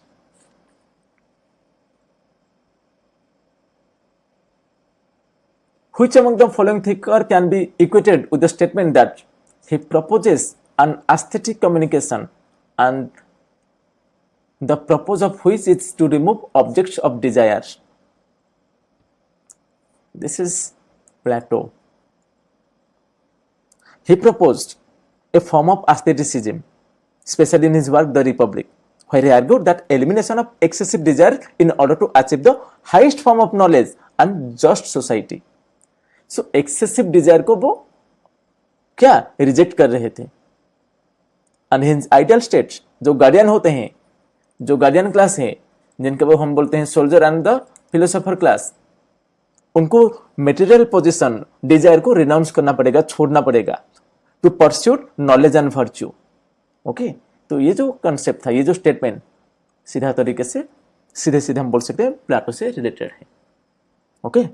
which among the following thinker can be equated with the statement that he proposes an aesthetic communication and the purpose of which is to remove objects of desire? This is Plato. He proposed a form of aestheticism, especially in his work The Republic, where he argued that elimination of excessive desire in order to achieve the highest form of knowledge and just society. So excessive desire को वो क्या रिजेक्ट कर रहे थे। अनहिंज आइडियल स्टेट्स, जो गार्डियन होते हैं, जो गार्डियन क्लास है, जिनके वो हम बोलते हैं soldier and the philosopher class, उनको मटेरियल पोजीशन, डिजायर को रिनाउंस करना पड़ेगा, छोड़ना पड़ेगा, to pursuit knowledge and virtue. Okay, तो ये जो कंसेप्ट था, ये जो स्टेटमेंट सीधा तरीके से, सीधे सीधे हम बोल सकते हैं प्लेटो से रिलेटेड है। ओके।